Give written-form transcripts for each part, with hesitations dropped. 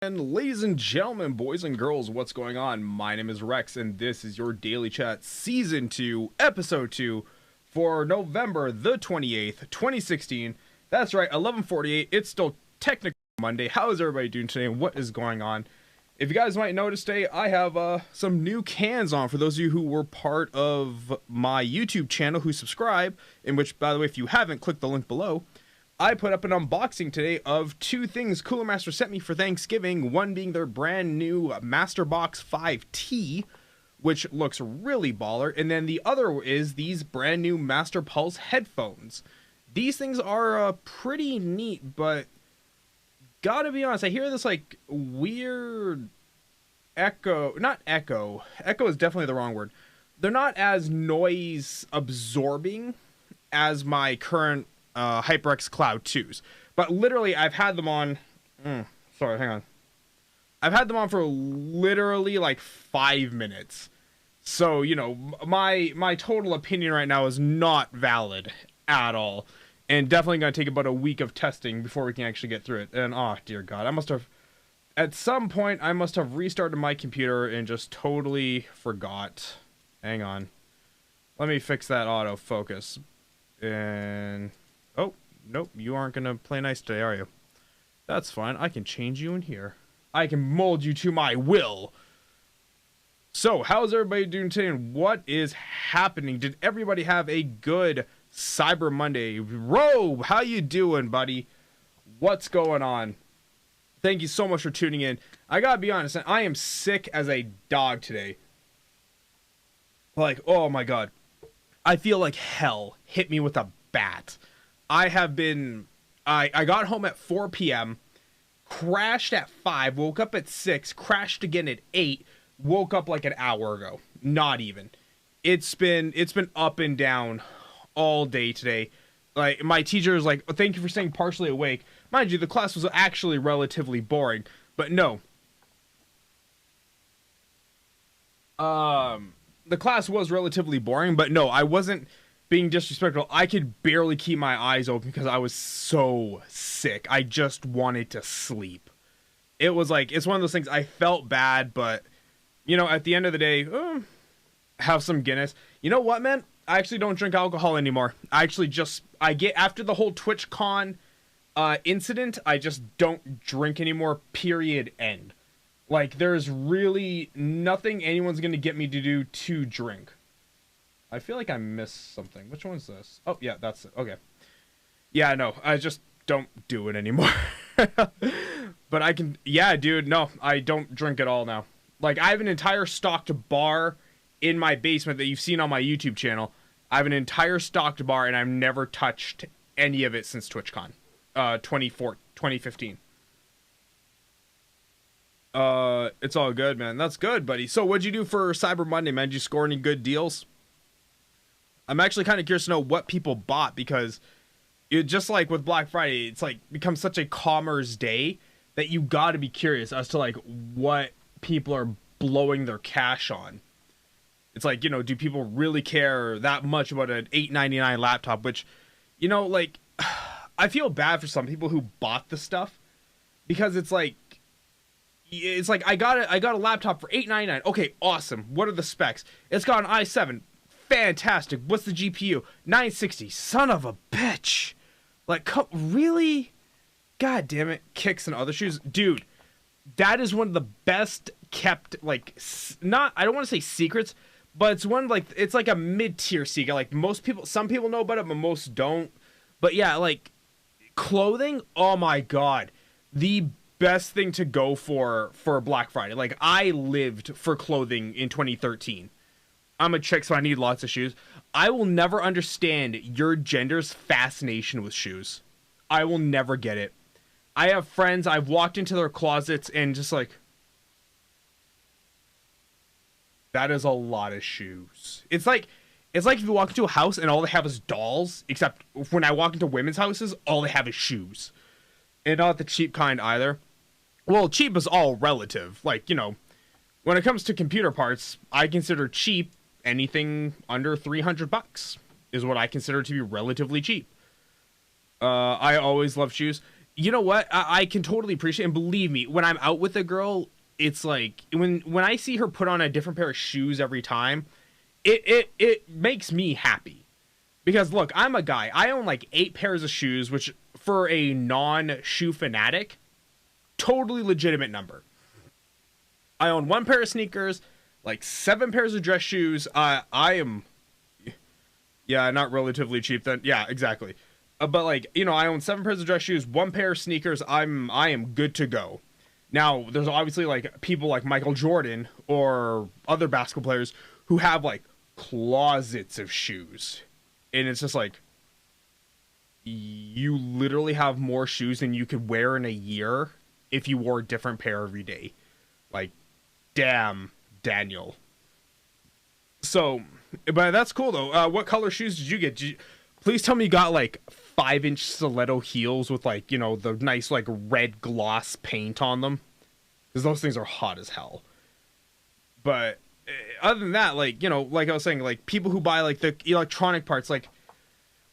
And ladies and gentlemen, boys and girls, what's going on? My name is Rex, and this is your Daily Chat Season 2, Episode 2, for November the 28th, 2016. That's right, 11:48. It's still technically Monday. How is everybody doing today, and what is going on? If you guys might notice today, I have some new cans on for those of you who were part of my YouTube channel who subscribe, in which, by the way, if you haven't, click the link below. I put up an unboxing today of two things Cooler Master sent me for Thanksgiving, one being their brand new Master Box 5T, which looks really baller, and then the other is these brand new Master Pulse headphones. These things are pretty neat, but gotta be honest, I hear this like weird echo, not echo is definitely the wrong word. They're not as noise absorbing as my current HyperX Cloud 2s, but literally I've had them on sorry, hang on, I've had them on for literally like 5 minutes, so you know, my total opinion right now is not valid at all, and definitely gonna take about a week of testing before we can actually get through it. And oh dear god, at some point I must have restarted my computer and just totally forgot. Hang on, let me fix that autofocus. And oh, nope, you aren't gonna play nice today, are you? That's fine, I can change you in here. I can mold you to my will. So, how's everybody doing today, and what is happening? Did everybody have a good Cyber Monday? Robe, how you doing, buddy? What's going on? Thank you so much for tuning in. I gotta be honest, I am sick as a dog today. Like, oh my god. I feel like hell hit me with a bat. I got home at 4 p.m., crashed at 5, woke up at 6, crashed again at 8, woke up like an hour ago. Not even. It's been up and down all day today. Like, my teacher was like, thank you for staying partially awake. Mind you, the class was actually relatively boring, but no. The class was relatively boring, but no, I wasn't being disrespectful. I could barely keep my eyes open because I was so sick. I just wanted to sleep. It was like, it's one of those things, I felt bad, but, you know, at the end of the day, have some Guinness. You know what, man? I actually don't drink alcohol anymore. I get, after the whole TwitchCon incident, I just don't drink anymore, period, end. Like, there's really nothing anyone's gonna get me to do to drink. I feel like I missed something. Which one's this? Oh, yeah, that's it. Okay. Yeah, no, I just don't do it anymore. But I can... Yeah, dude, no, I don't drink at all now. Like, I have an entire stocked bar in my basement that you've seen on my YouTube channel. I have an entire stocked bar, and I've never touched any of it since TwitchCon. 2015. It's all good, man. That's good, buddy. So what'd you do for Cyber Monday, man? Did you score any good deals? I'm actually kind of curious to know what people bought, because it, just like with Black Friday, it's like becomes such a commerce day that you got to be curious as to like what people are blowing their cash on. It's like, you know, do people really care that much about an $8.99 laptop? Which, you know, like, I feel bad for some people who bought the stuff, because it's like I got a laptop for $8.99. Okay, awesome. What are the specs? It's got an i7. Fantastic. What's the GPU? 960. Son of a bitch. Like, really? God damn it. Kicks and other shoes. Dude, that is one of the best kept, like, I don't want to say secrets, but it's one, like, it's like a mid-tier secret. Like, some people know about it, but most don't. But yeah, like, clothing, oh my god. The best thing to go for Black Friday. Like, I lived for clothing in 2013. I'm a chick, so I need lots of shoes. I will never understand your gender's fascination with shoes. I will never get it. I have friends, I've walked into their closets and just like, that is a lot of shoes. It's like if you walk into a house and all they have is dolls, except when I walk into women's houses, all they have is shoes. And not the cheap kind either. Well, cheap is all relative. Like, you know, when it comes to computer parts, I consider cheap anything under $300 is what I consider to be relatively cheap. I always love shoes. You know what? I can totally appreciate, and believe me, when I'm out with a girl, it's like when I see her put on a different pair of shoes every time, it makes me happy. Because look, I'm a guy. I own like 8 pairs of shoes, which for a non-shoe fanatic, totally legitimate number. I own 1 pair of sneakers, like 7 pairs of dress shoes. I am, yeah, not relatively cheap then. Yeah, exactly. But like, you know, I own 7 pairs of dress shoes, 1 pair of sneakers. I am good to go. Now, there's obviously like people like Michael Jordan or other basketball players who have like closets of shoes. And it's just like, you literally have more shoes than you could wear in a year if you wore a different pair every day. Like, damn, Daniel. So, but that's cool though. What color shoes did you get? Please tell me you got like 5-inch stiletto heels with like, you know, the nice like red gloss paint on them. Because those things are hot as hell. But other than that, like, you know, like I was saying, like people who buy like the electronic parts, like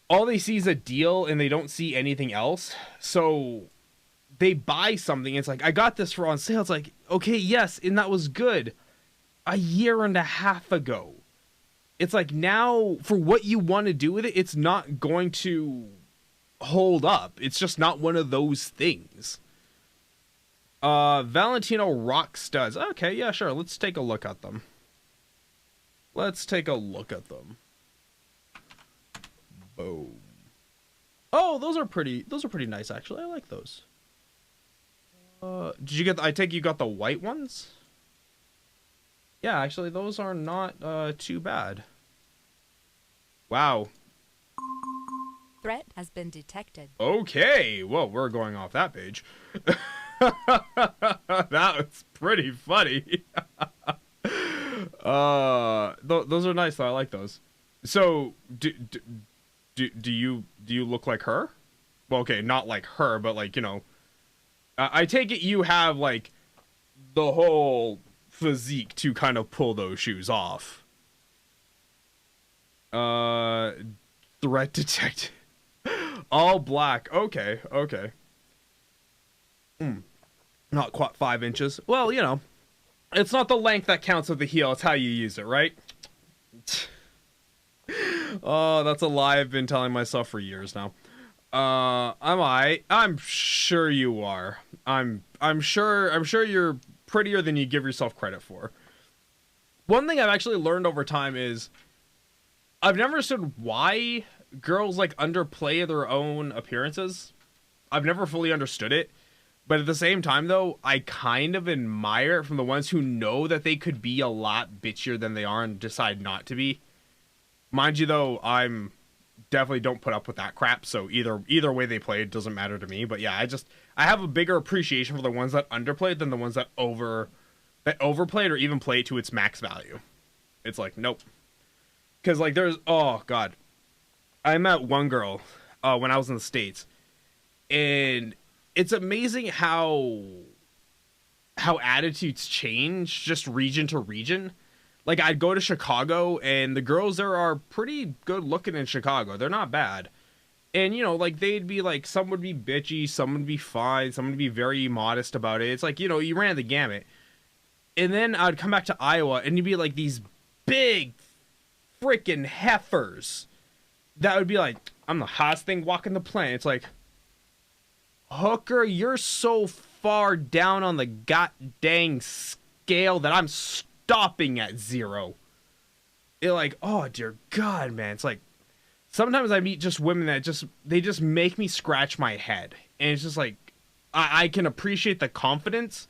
all they see is a deal and they don't see anything else. So they buy something. It's like, I got this for on sale. It's like, okay, yes. And that was good a year and a half ago. It's like, now for what you want to do with it, it's not going to hold up. It's just not one of those things. Valentino rock studs. Okay, yeah, sure. Let's take a look at them. Boom. Oh, those are pretty nice actually. I like those. Did you get I take you got the white ones? Yeah, actually those are not too bad. Wow. Threat has been detected. Okay. Well, we're going off that page. That was pretty funny. Those are nice though. I like those. So, do you look like her? Well, okay, not like her, but like, you know, I take it you have like the whole physique to kind of pull those shoes off. Threat detected. All black. Okay. Not quite 5 inches. Well, you know, it's not the length that counts with the heel. It's how you use it, right? Oh, that's a lie I've been telling myself for years now. Am I? I'm sure you are. I'm sure you're prettier than you give yourself credit for. One thing I've actually learned over time is I've never understood why girls like underplay their own appearances. I've never fully understood it. But at the same time, though, I kind of admire it from the ones who know that they could be a lot bitchier than they are and decide not to be. Mind you, though, I'm definitely don't put up with that crap. So either way they play, it doesn't matter to me. But yeah, I have a bigger appreciation for the ones that underplay it than the ones that overplay it or even play it to its max value. It's like, nope. Because like oh god, I met one girl when I was in the States, and it's amazing how attitudes change just region to region. Like, I'd go to Chicago, and the girls there are pretty good looking in Chicago. They're not bad. And, you know, like, they'd be like, some would be bitchy, some would be fine, some would be very modest about it. It's like, you know, you ran the gamut. And then I'd come back to Iowa, and you'd be like these big freaking heifers that would be like, I'm the hottest thing walking the planet. It's like, hooker, you're so far down on the goddamn scale that I'm stopping at 0. You're like, oh dear God, man. It's like, sometimes I meet just women that they just make me scratch my head. And it's just like, I can appreciate the confidence,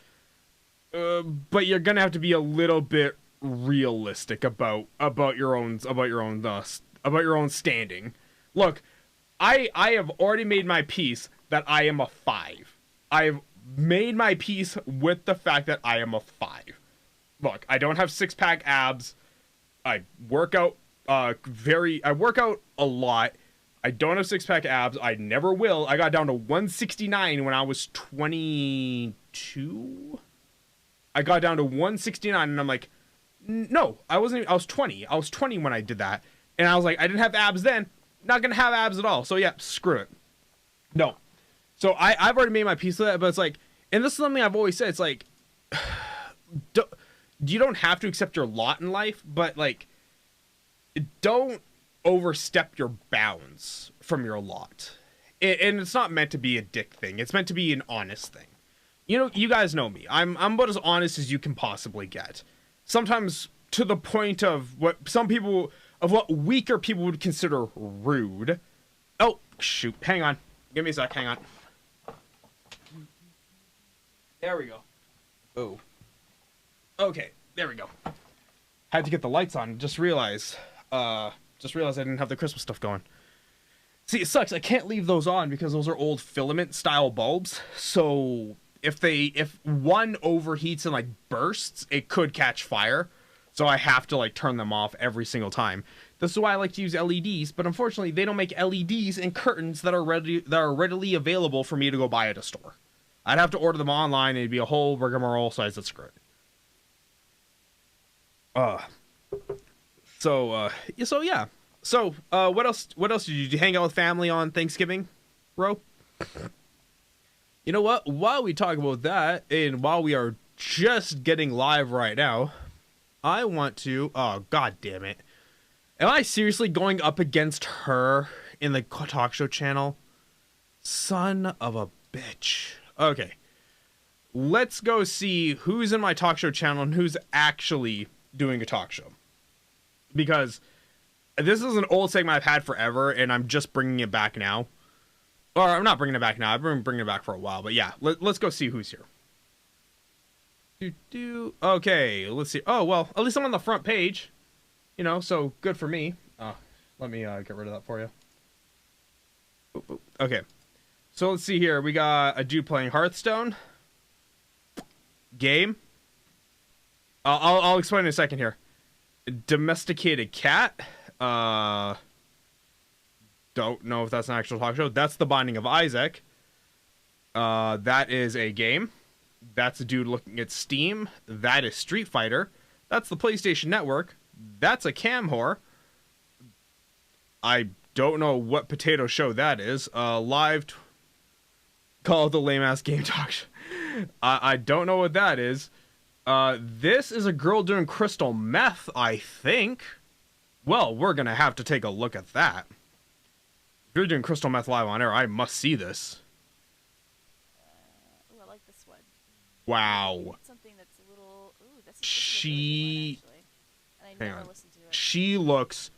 but you're gonna have to be a little bit realistic about your own standing. Look, I have already made my peace that I am a 5. I have made my peace with the fact that I am a 5. Look, I don't have 6-pack abs. I work out I work out a lot. I don't have 6-pack abs. I never will. I got down to 169 when I was 22. I got down to 169 and I'm like, no, I wasn't. I was 20. I was 20 when I did that. And I was like, I didn't have abs then. Not going to have abs at all. So yeah, screw it. No. So I've already made my peace with that, but it's like, and this is something I've always said, it's like, you don't have to accept your lot in life, but like, don't overstep your bounds from your lot. And it's not meant to be a dick thing. It's meant to be an honest thing. You know, you guys know me. I'm about as honest as you can possibly get. Sometimes to the point of what weaker people would consider rude. Oh, shoot. Hang on. Give me a sec. Hang on. There we go. Oh. Okay. There we go. Had to get the lights on. Just realized I didn't have the Christmas stuff going. See, it sucks. I can't leave those on because those are old filament style bulbs. So if one overheats and like bursts, it could catch fire. So I have to like turn them off every single time. This is why I like to use LEDs, but unfortunately they don't make LEDs and curtains that are readily available for me to go buy at a store. I'd have to order them online and it'd be a whole rigmarole, so I said screw it. So yeah. So, what else did you do? Hang out with family on Thanksgiving, bro? You know what? While we talk about that, and while we are just getting live right now, I want to... Oh, god damn it. Am I seriously going up against her in the talk show channel? Son of a bitch. Okay. Let's go see who's in my talk show channel and who's actually doing a talk show. Because this is an old segment I've had forever, and I'm just bringing it back now. Or I'm not bringing it back now. I've been bringing it back for a while. But yeah, let's go see who's here. Okay, let's see. Oh, well, at least I'm on the front page. You know, so good for me. Let me get rid of that for you. Okay. So let's see here. We got a dude playing Hearthstone. Game. I'll explain in a second here. Domesticated cat. Don't know if that's an actual talk show. That's The Binding of Isaac. That is a game. That's a dude looking at Steam. That is Street Fighter. That's the PlayStation Network. That's a cam whore. I don't know what potato show that is. Live call it the lame ass game talk show. I don't know what that is. This is a girl doing crystal meth, I think. Well, we're gonna have to take a look at that. If you're doing crystal meth live on air, I must see this. I like this one. Wow. Something that's a little. Ooh, that's she. Really good one, and I Hang never on. listened to it. She looks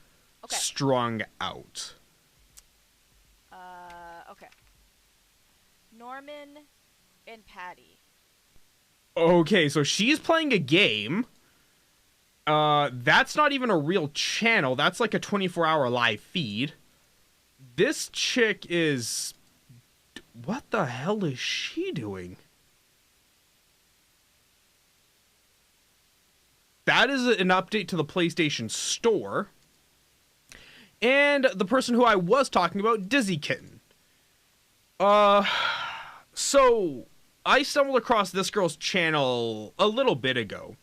Okay. strung out. Okay. Norman and Patty. Okay, so she's playing a game. That's not even a real channel. That's like a 24-hour live feed. This chick is... What the hell is she doing? That is an update to the PlayStation Store. And the person who I was talking about, Dizzy Kitten. So I stumbled across this girl's channel a little bit ago.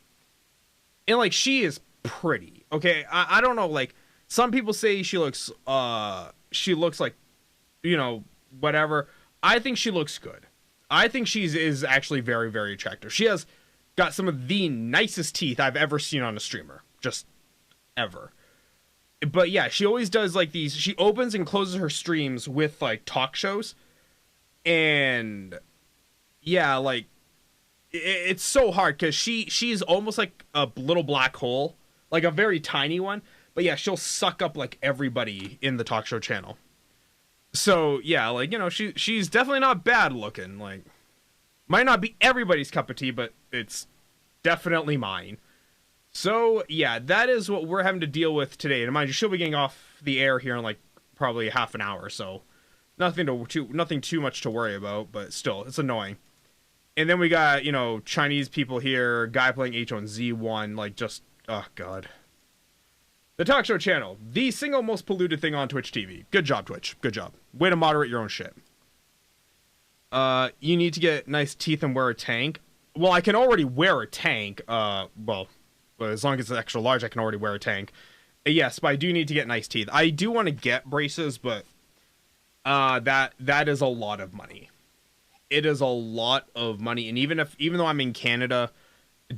And like, she is pretty. Okay, I don't know, like, some people say she looks like, you know, whatever. I think she looks good. I think is actually very, very attractive. She has got some of the nicest teeth I've ever seen on a streamer. Just ever. But yeah, she always does like these, she opens and closes her streams with like talk shows. And yeah, like it's so hard because she's almost like a little black hole, like a very tiny one. But yeah, she'll suck up like everybody in the talk show channel. So yeah, like, you know, she's definitely not bad looking. Like, might not be everybody's cup of tea, but it's definitely mine. So yeah, that is what we're having to deal with today. And mind you, she'll be getting off the air here in like probably half an hour. So nothing too much to worry about, but still, it's annoying. And then we got, you know, Chinese people here, guy playing H1Z1, like just, oh god. The talk show channel, the single most polluted thing on Twitch TV. Good job, Twitch. Good job. Way to moderate your own shit. You need to get nice teeth and wear a tank. Well, I can already wear a tank. Well, as long as it's extra large, I can already wear a tank. Yes, but I do need to get nice teeth. I do want to get braces, but that is a lot of money. it is a lot of money. And even though I'm in Canada,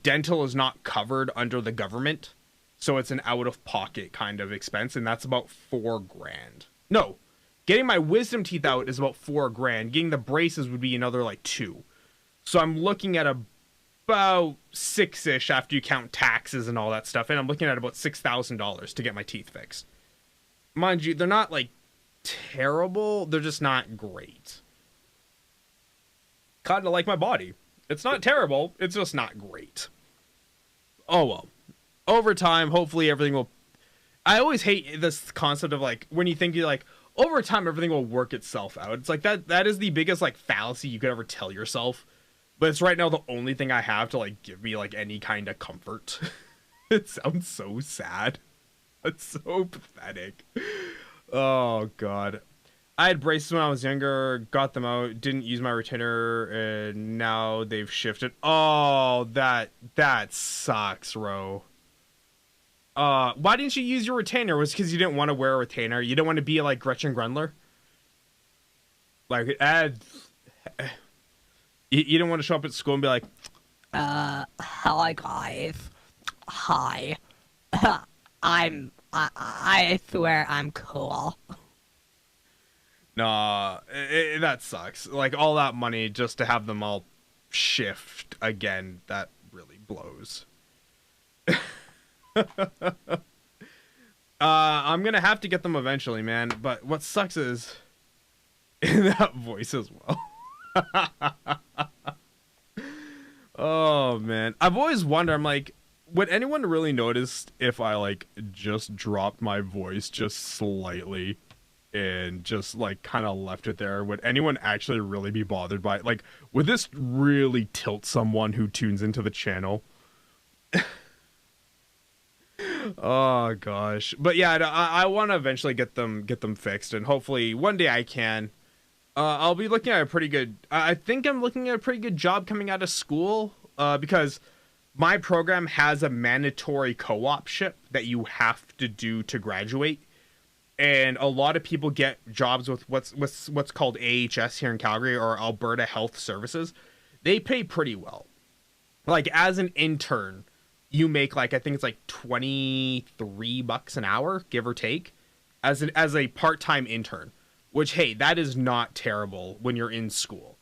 dental is not covered under the government. So it's an out of pocket kind of expense. And that's about $4,000. No, getting my wisdom teeth out is about $4,000. Getting the braces would be another like 2. So I'm looking at about 6-ish after you count taxes and all that stuff. And I'm looking at about $6,000 to get my teeth fixed. Mind you, they're not like terrible. They're just not great. Kind of like my body. It's not terrible. It's just not great. Oh, well. Over time, hopefully everything will... I always hate this concept of like, when you think you're like, over time everything will work itself out. It's like that is the biggest like fallacy you could ever tell yourself. But it's right now the only thing I have to like give me like any kind of comfort. It sounds so sad. It's so pathetic. Oh, God. I had braces when I was younger, got them out, didn't use my retainer, and now they've shifted. Oh, that sucks, Ro. Why didn't you use your retainer? Was it because you didn't want to wear a retainer? You didn't want to be like Gretchen Grundler? Like, you didn't want to show up at school and be like, Hi guys. Hi. I swear I'm cool. nah, that sucks. Like, all that money just to have them all shift again, that really blows. I'm gonna have to get them eventually, man. But what sucks is in that voice as well. Oh, man. I've always wondered, I'm like, would anyone really notice if I, like, just dropped my voice just slightly and just, like, kind of left it there? Would anyone actually really be bothered by it? Like, would this really tilt someone who tunes into the channel? Oh, gosh. But, yeah, I want to eventually get them fixed, and hopefully one day I can. I'll be looking at a pretty good... I think I'm looking at a pretty good job coming out of school, because my program has a mandatory co-opship that you have to do to graduate. And a lot of people get jobs with what's called AHS here in Calgary, or Alberta Health Services. They pay pretty well. Like, as an intern, you make, like, I think it's like $23 an hour, give or take, as a part-time intern. Which, hey, that is not terrible when you're in school.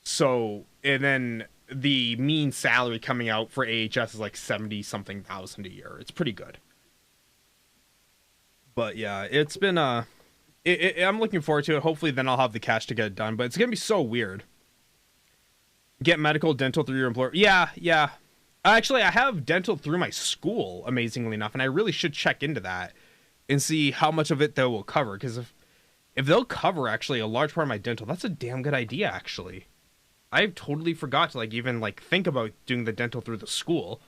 So, and then the mean salary coming out for AHS is like 70-something thousand a year. It's pretty good. But yeah, it's been, I'm looking forward to it. Hopefully then I'll have the cash to get it done. But it's going to be so weird. Get medical, dental through your employer. Yeah. Actually, I have dental through my school, amazingly enough. And I really should check into that and see how much of it they will cover. Because if they'll cover actually a large part of my dental, that's a damn good idea, actually. I totally forgot to like even like think about doing the dental through the school.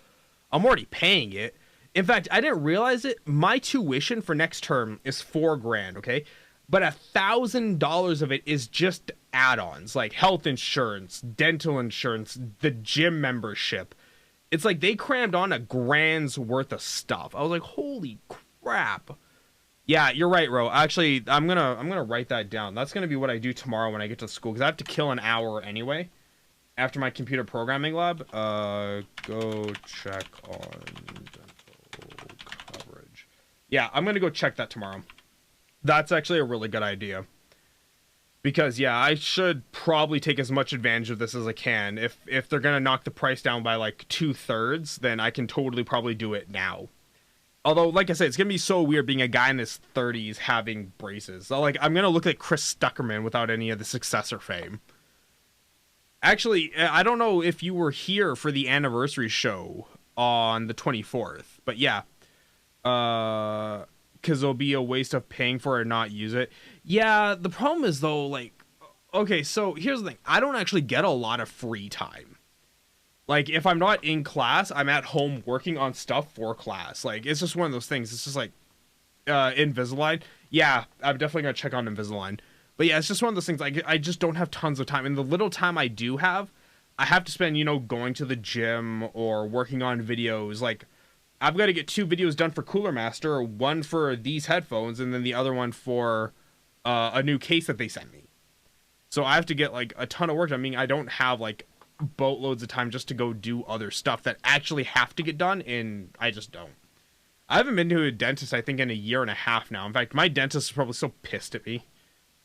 I'm already paying it. In fact, I didn't realize it. My tuition for next term is $4,000, okay? But $1,000 of it is just add-ons, like health insurance, dental insurance, the gym membership. It's like they crammed on $1,000's worth of stuff. I was like, holy crap. Yeah, you're right, Ro. Actually, I'm gonna write that down. That's gonna be what I do tomorrow when I get to school, because I have to kill an hour anyway after my computer programming lab. Go check on dental coverage. Yeah, I'm gonna go check that tomorrow. That's actually a really good idea. Because yeah, I should probably take as much advantage of this as I can. If they're gonna knock the price down by like 2/3, then I can totally probably do it now. Although, like I said, it's going to be so weird being a guy in his 30s having braces. So, like, I'm going to look like Chris Stuckerman without any of the successor fame. Actually, I don't know if you were here for the anniversary show on the 24th. But yeah. Because it'll be a waste of paying for it and not use it. Yeah, the problem is, though, like... Okay, so here's the thing. I don't actually get a lot of free time. Like, if I'm not in class, I'm at home working on stuff for class. Like, it's just one of those things. It's just like, Invisalign. Yeah, I'm definitely going to check on Invisalign. But yeah, it's just one of those things. Like, I just don't have tons of time. And the little time I do have, I have to spend, going to the gym or working on videos. Like, I've got to get 2 videos done for Cooler Master. One for these headphones, and then the other one for a new case that they sent me. So I have to get like a ton of work done. I mean, I don't have like boatloads of time just to go do other stuff that actually have to get done, and I just don't. I haven't been to a dentist, I think, in a year and a half now. In fact, my dentist is probably so pissed at me.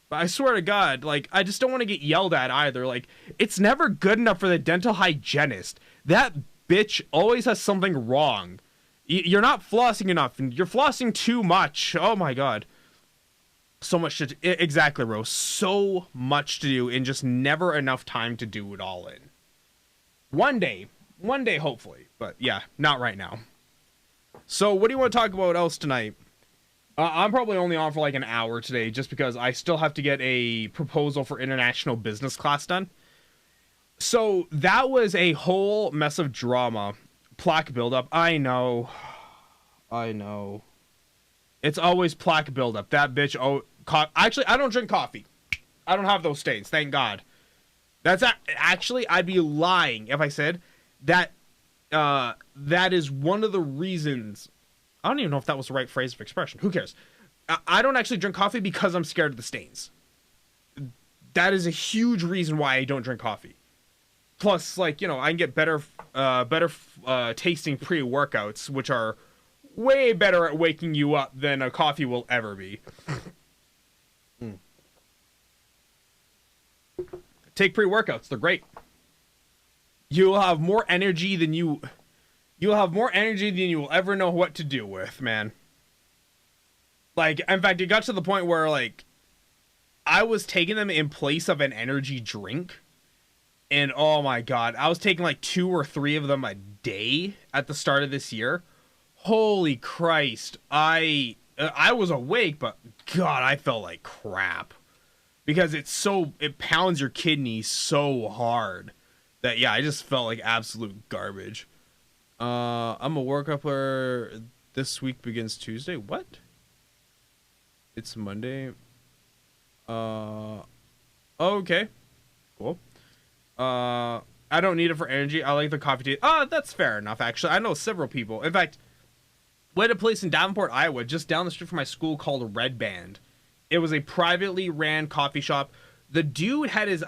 But I swear to God, like, I just don't want to get yelled at either. Like, it's never good enough for the dental hygienist. That bitch always has something wrong. You're not flossing enough, and you're flossing too much. Oh my God. So much to do. Exactly, Rose. So much to do, and just never enough time to do it all in. One day, hopefully. But yeah, not right now. So what do you want to talk about else tonight? I'm probably only on for like an hour today just because I still have to get a proposal for international business class done. So that was a whole mess of drama. Plaque buildup. I know. It's always plaque buildup. That bitch. Oh, actually, I don't drink coffee. I don't have those stains. Thank God. That's actually, I'd be lying if I said that. That is one of the reasons. I don't even know if that was the right phrase of expression. Who cares? I don't actually drink coffee because I'm scared of the stains. That is a huge reason why I don't drink coffee. Plus, like, you know, I can get better tasting pre-workouts, which are way better at waking you up than a coffee will ever be. Take pre-workouts. They're great. You'll have more energy than you'll ever know what to do with, man. Like, in fact, it got to the point where, like, I was taking them in place of an energy drink. And, oh my God, I was taking like 2 or 3 of them a day at the start of this year. Holy Christ. I was awake, but God, I felt like crap. Because it pounds your kidneys so hard. That, yeah, I just felt like absolute garbage. I'm a workupper. This week begins Tuesday. What? It's Monday. Okay. Cool. I don't need it for energy. I like the coffee tea. That's fair enough, actually. I know several people. In fact, we had a place in Davenport, Iowa, just down the street from my school called Red Band. It was a privately ran coffee shop. The dude had his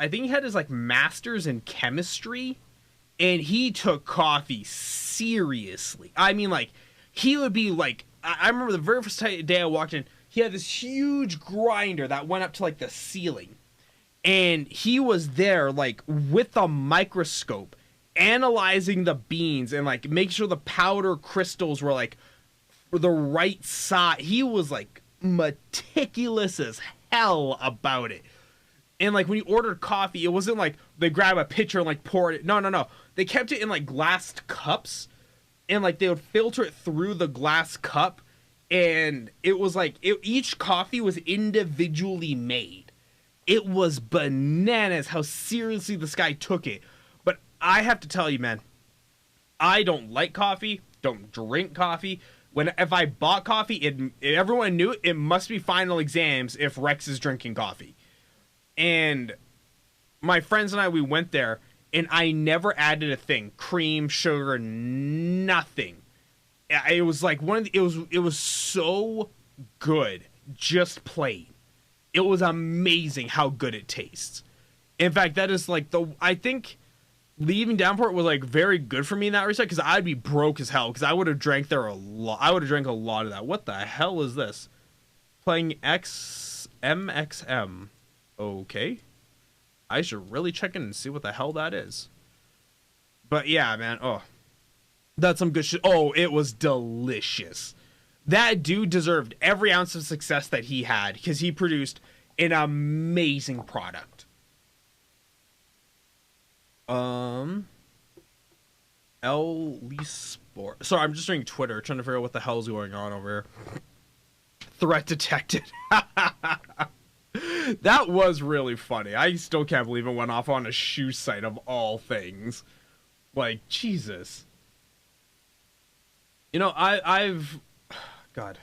like master's in chemistry, and he took coffee seriously. I mean, like, he would be like, I remember the very first day I walked in, he had this huge grinder that went up to like the ceiling, and he was there like with a microscope analyzing the beans and like making sure the powder crystals were like the right size. He was like meticulous as hell about it. And, like, when you ordered coffee, it wasn't like they grab a pitcher and, like, pour it. No. They kept it in, like, glassed cups. And, like, they would filter it through the glass cup. And it was, like, each coffee was individually made. It was bananas how seriously this guy took it. But I have to tell you, man, I don't like coffee, don't drink coffee. If I bought coffee, everyone knew it must be final exams if Rex is drinking coffee. And my friends and I, we went there, and I never added a thing. Cream, sugar, nothing. It was like it was so good, just plain. It was amazing how good it tastes. In fact, that is like I think leaving Downport was like very good for me in that respect, because I'd be broke as hell, because I would have drank there a lot. I would have drank a lot of that. What the hell is this? Playing XMXM. Okay. I should really check in and see what the hell that is. But yeah, man. Oh, that's some good shit. Oh, it was delicious. That dude deserved every ounce of success that he had, because he produced an amazing product. Sport. Sorry, I'm just reading Twitter, trying to figure out what the hell's going on over here. Threat detected. That was really funny. I still can't believe it went off on a shoe site of all things. Like, Jesus. You know, I've got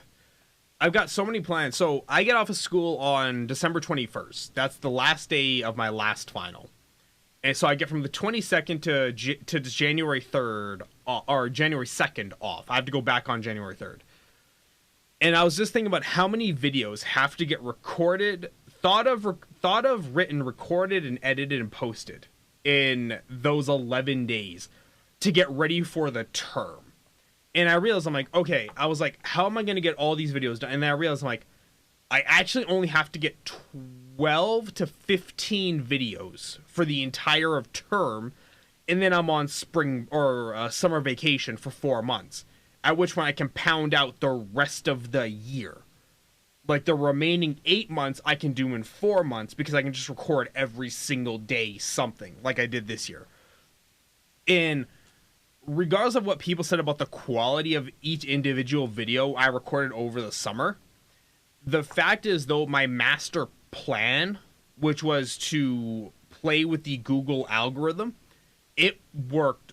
so many plans. So I get off of school on December 21st. That's the last day of my last final. And so I get from the 22nd to January 3rd, or January 2nd off. I have to go back on January 3rd. And I was just thinking about how many videos have to get recorded, thought of, written, recorded, and edited and posted in those 11 days to get ready for the term. And I realized, I'm like, okay, I was like, how am I going to get all these videos done? And then I realized, I'm like, I actually only have to get 12 to 15 videos for the entire of term. And then I'm on spring or summer vacation for 4 months, at which point I can pound out the rest of the year. Like the remaining 8 months I can do in 4 months because I can just record every single day something like I did this year. And regardless of what people said about the quality of each individual video I recorded over the summer, the fact is, though, my master plan, which was to play with the Google algorithm, it worked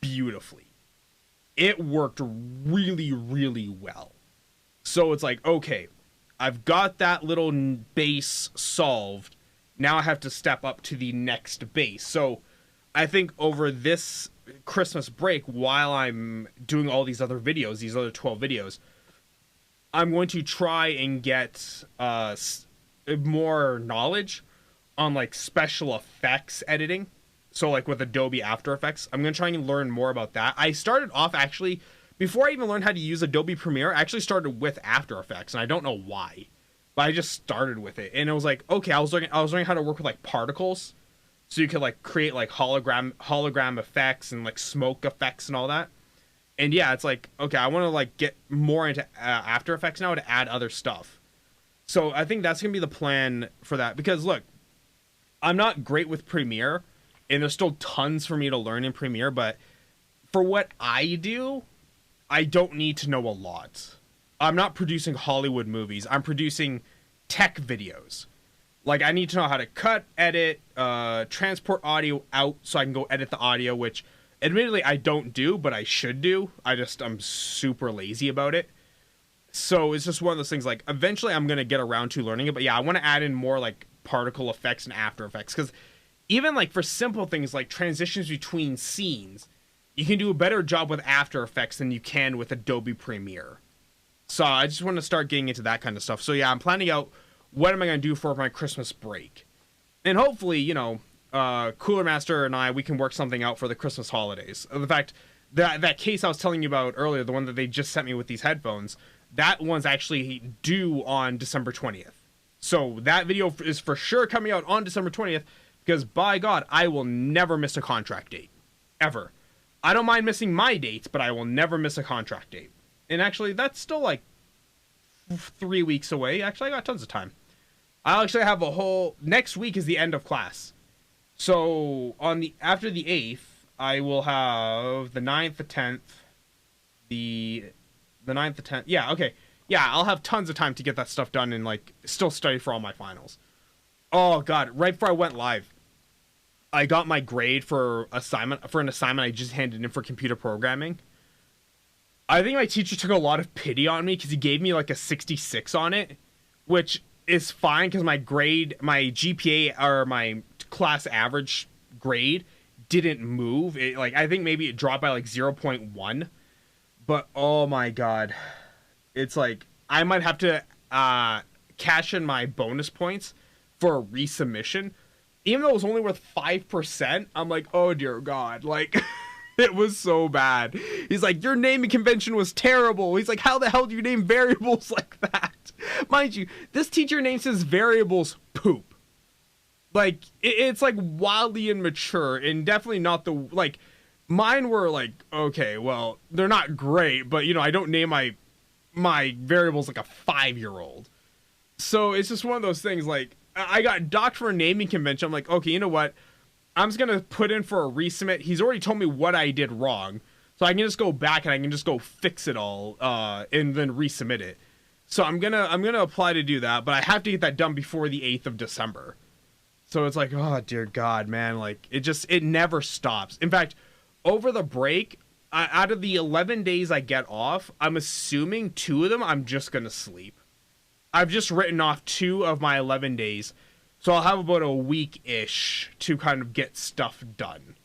beautifully. It worked really, really well. So it's like, okay, I've got that little base solved. Now I have to step up to the next base. So I think over this Christmas break, while I'm doing all these other videos, these other 12 videos, I'm going to try and get more knowledge on like special effects editing. So like with Adobe After Effects, I'm going to try and learn more about that. I started off actually, before I even learned how to use Adobe Premiere, I actually started with After Effects, and I don't know why, but I just started with it. And it was like, okay, I was learning how to work with like particles. So you could like create like hologram effects and like smoke effects and all that. And yeah, it's like, okay, I want to like get more into After Effects now to add other stuff. So I think that's going to be the plan for that. Because look, I'm not great with Premiere, and there's still tons for me to learn in Premiere. But for what I do, I don't need to know a lot. I'm not producing Hollywood movies. I'm producing tech videos. Like, I need to know how to cut, edit, transport audio out so I can go edit the audio, which admittedly I don't do, but I should do. I'm super lazy about it. So it's just one of those things, like, eventually I'm going to get around to learning it. But yeah, I want to add in more, like, particle effects and After Effects. Because even, like, for simple things like transitions between scenes, you can do a better job with After Effects than you can with Adobe Premiere. So I just want to start getting into that kind of stuff. So yeah, I'm planning out what am I going to do for my Christmas break. And hopefully, you know, Cooler Master and I, we can work something out for the Christmas holidays. The fact that case I was telling you about earlier, the one that they just sent me with these headphones, that one's actually due on December 20th. So that video is for sure coming out on December 20th because, by God, I will never miss a contract date. Ever. I don't mind missing my dates, but I will never miss a contract date. And actually, that's still like 3 weeks away. Actually, I got tons of time. I'll actually have a whole... Next week is the end of class. So, after the 8th, I will have the 9th, the 10th, the 9th, the 10th. Yeah, okay. Yeah, I'll have tons of time to get that stuff done and, like, still study for all my finals. Oh, God. Right before I went live, I got my grade for an assignment I just handed in for computer programming. I think my teacher took a lot of pity on me because he gave me, like, a 66 on it, which is fine because my GPA, or my class average grade, didn't move. I think maybe it dropped by like 0.1, but oh my God, it's like I might have to cash in my bonus points for a resubmission, even though it was only worth 5%. I'm like, oh dear God, like it was so bad. He's like, your naming convention was terrible. He's like, how the hell do you name variables like that? Mind you, this teacher names his variables poop. Like, it's like wildly immature and definitely not the, like, mine were like, okay, well, they're not great, but, you know, I don't name my variables like a 5-year-old. So it's just one of those things, like, I got docked for a naming convention. I'm like, okay, you know what? I'm just going to put in for a resubmit. He's already told me what I did wrong. So I can just go back and I can just go fix it all and then resubmit it. So I'm gonna apply to do that, but I have to get that done before the 8th of December. So it's like, oh dear God, man, like it never stops. In fact, over the break, out of the 11 days I get off, I'm assuming 2 of them I'm just gonna sleep. I've just written off 2 of my 11 days, so I'll have about a week-ish to kind of get stuff done.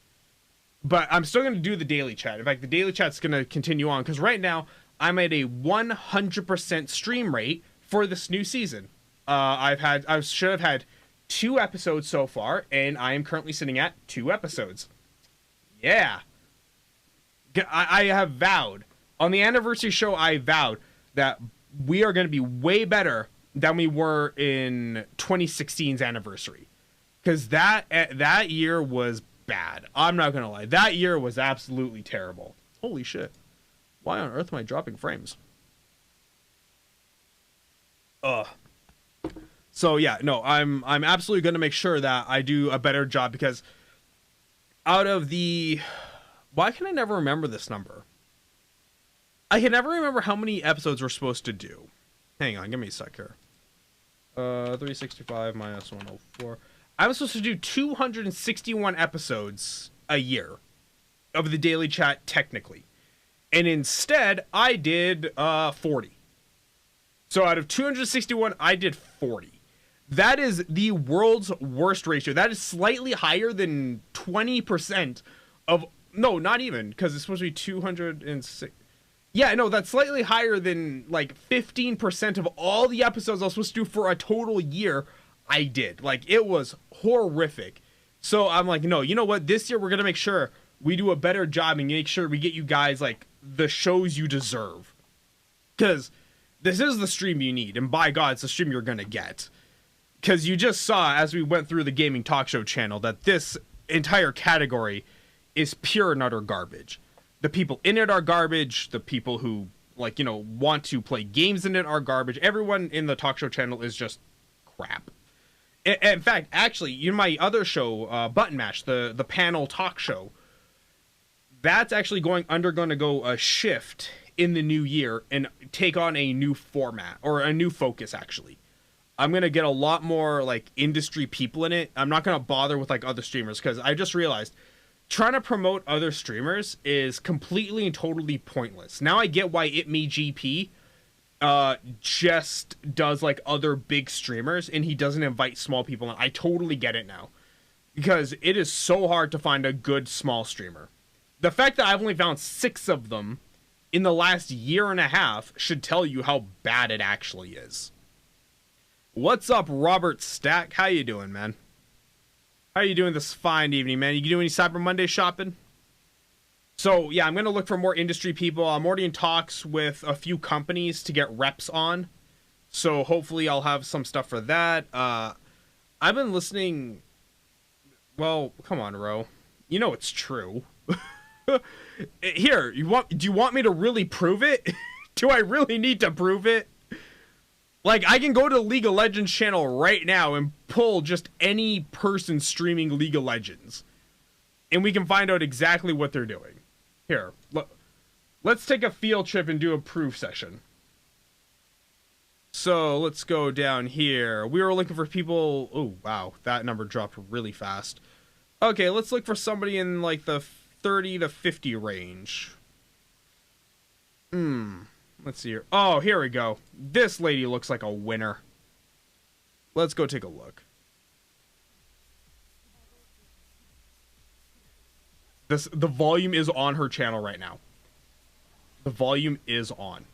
But I'm still gonna do the daily chat. In fact, the daily chat's gonna continue on because right now I'm at a 100% stream rate for this new season. I should have had 2 episodes so far, and I am currently sitting at 2 episodes. Yeah. I have vowed on the anniversary show. I vowed that we are going to be way better than we were in 2016's anniversary, because that year was bad. I'm not gonna lie, that year was absolutely terrible. Holy shit! Why on earth am I dropping frames? So yeah, no, I'm absolutely gonna make sure that I do a better job, because out of the, why can I never remember this number? I can never remember how many episodes we're supposed to do. Hang on, give me a sec here. 365 minus 104. I'm supposed to do 261 episodes a year of the Daily Chat, technically. And instead, I did 40. So out of 261, I did 40. That is the world's worst ratio. That is slightly higher than 20% of... No, not even, because it's supposed to be 206... Yeah, no, that's slightly higher than, like, 15% of all the episodes I was supposed to do for a total year. I did. Like, it was horrific. So I'm like, no, you know what? This year we're going to make sure we do a better job and make sure we get you guys, like, the shows you deserve. Because this is the stream you need, and by God, it's the stream you're going to get. Because you just saw, as we went through the gaming talk show channel, that this entire category is pure and utter garbage. The people in it are garbage. The people who, like, you know, want to play games in it are garbage. Everyone in the talk show channel is just crap. In fact, actually, you know, my other show, Button Mash, the panel talk show, that's actually undergoing to go a shift in the new year and take on a new format, or a new focus, actually. I'm going to get a lot more, like, industry people in it. I'm not going to bother with, like, other streamers, because I just realized trying to promote other streamers is completely and totally pointless. Now I get why ItMeGP just does, like, other big streamers, and he doesn't invite small people in. I totally get it now, because it is so hard to find a good small streamer. The fact that I've only found 6 of them in the last year and a half should tell you how bad it actually is. What's up, Robert Stack? How you doing, man? How are you doing this fine evening, man? You doing any Cyber Monday shopping? So, yeah, I'm going to look for more industry people. I'm already in talks with a few companies to get reps on. So, hopefully, I'll have some stuff for that. I've been listening... Well, come on, Ro. You know it's true. Here, do you want me to really prove it? Do I really need to prove it? Like, I can go to the League of Legends channel right now and pull just any person streaming League of Legends, and we can find out exactly what they're doing. Here, let's take a field trip and do a proof session. So, let's go down here. We were looking for people... Oh, wow, that number dropped really fast. Okay, let's look for somebody in, like, the 30 to 50 range. Let's see here. Oh, here we go. This lady looks like a winner. Let's go take a look. The volume is on her channel right now. The volume is on.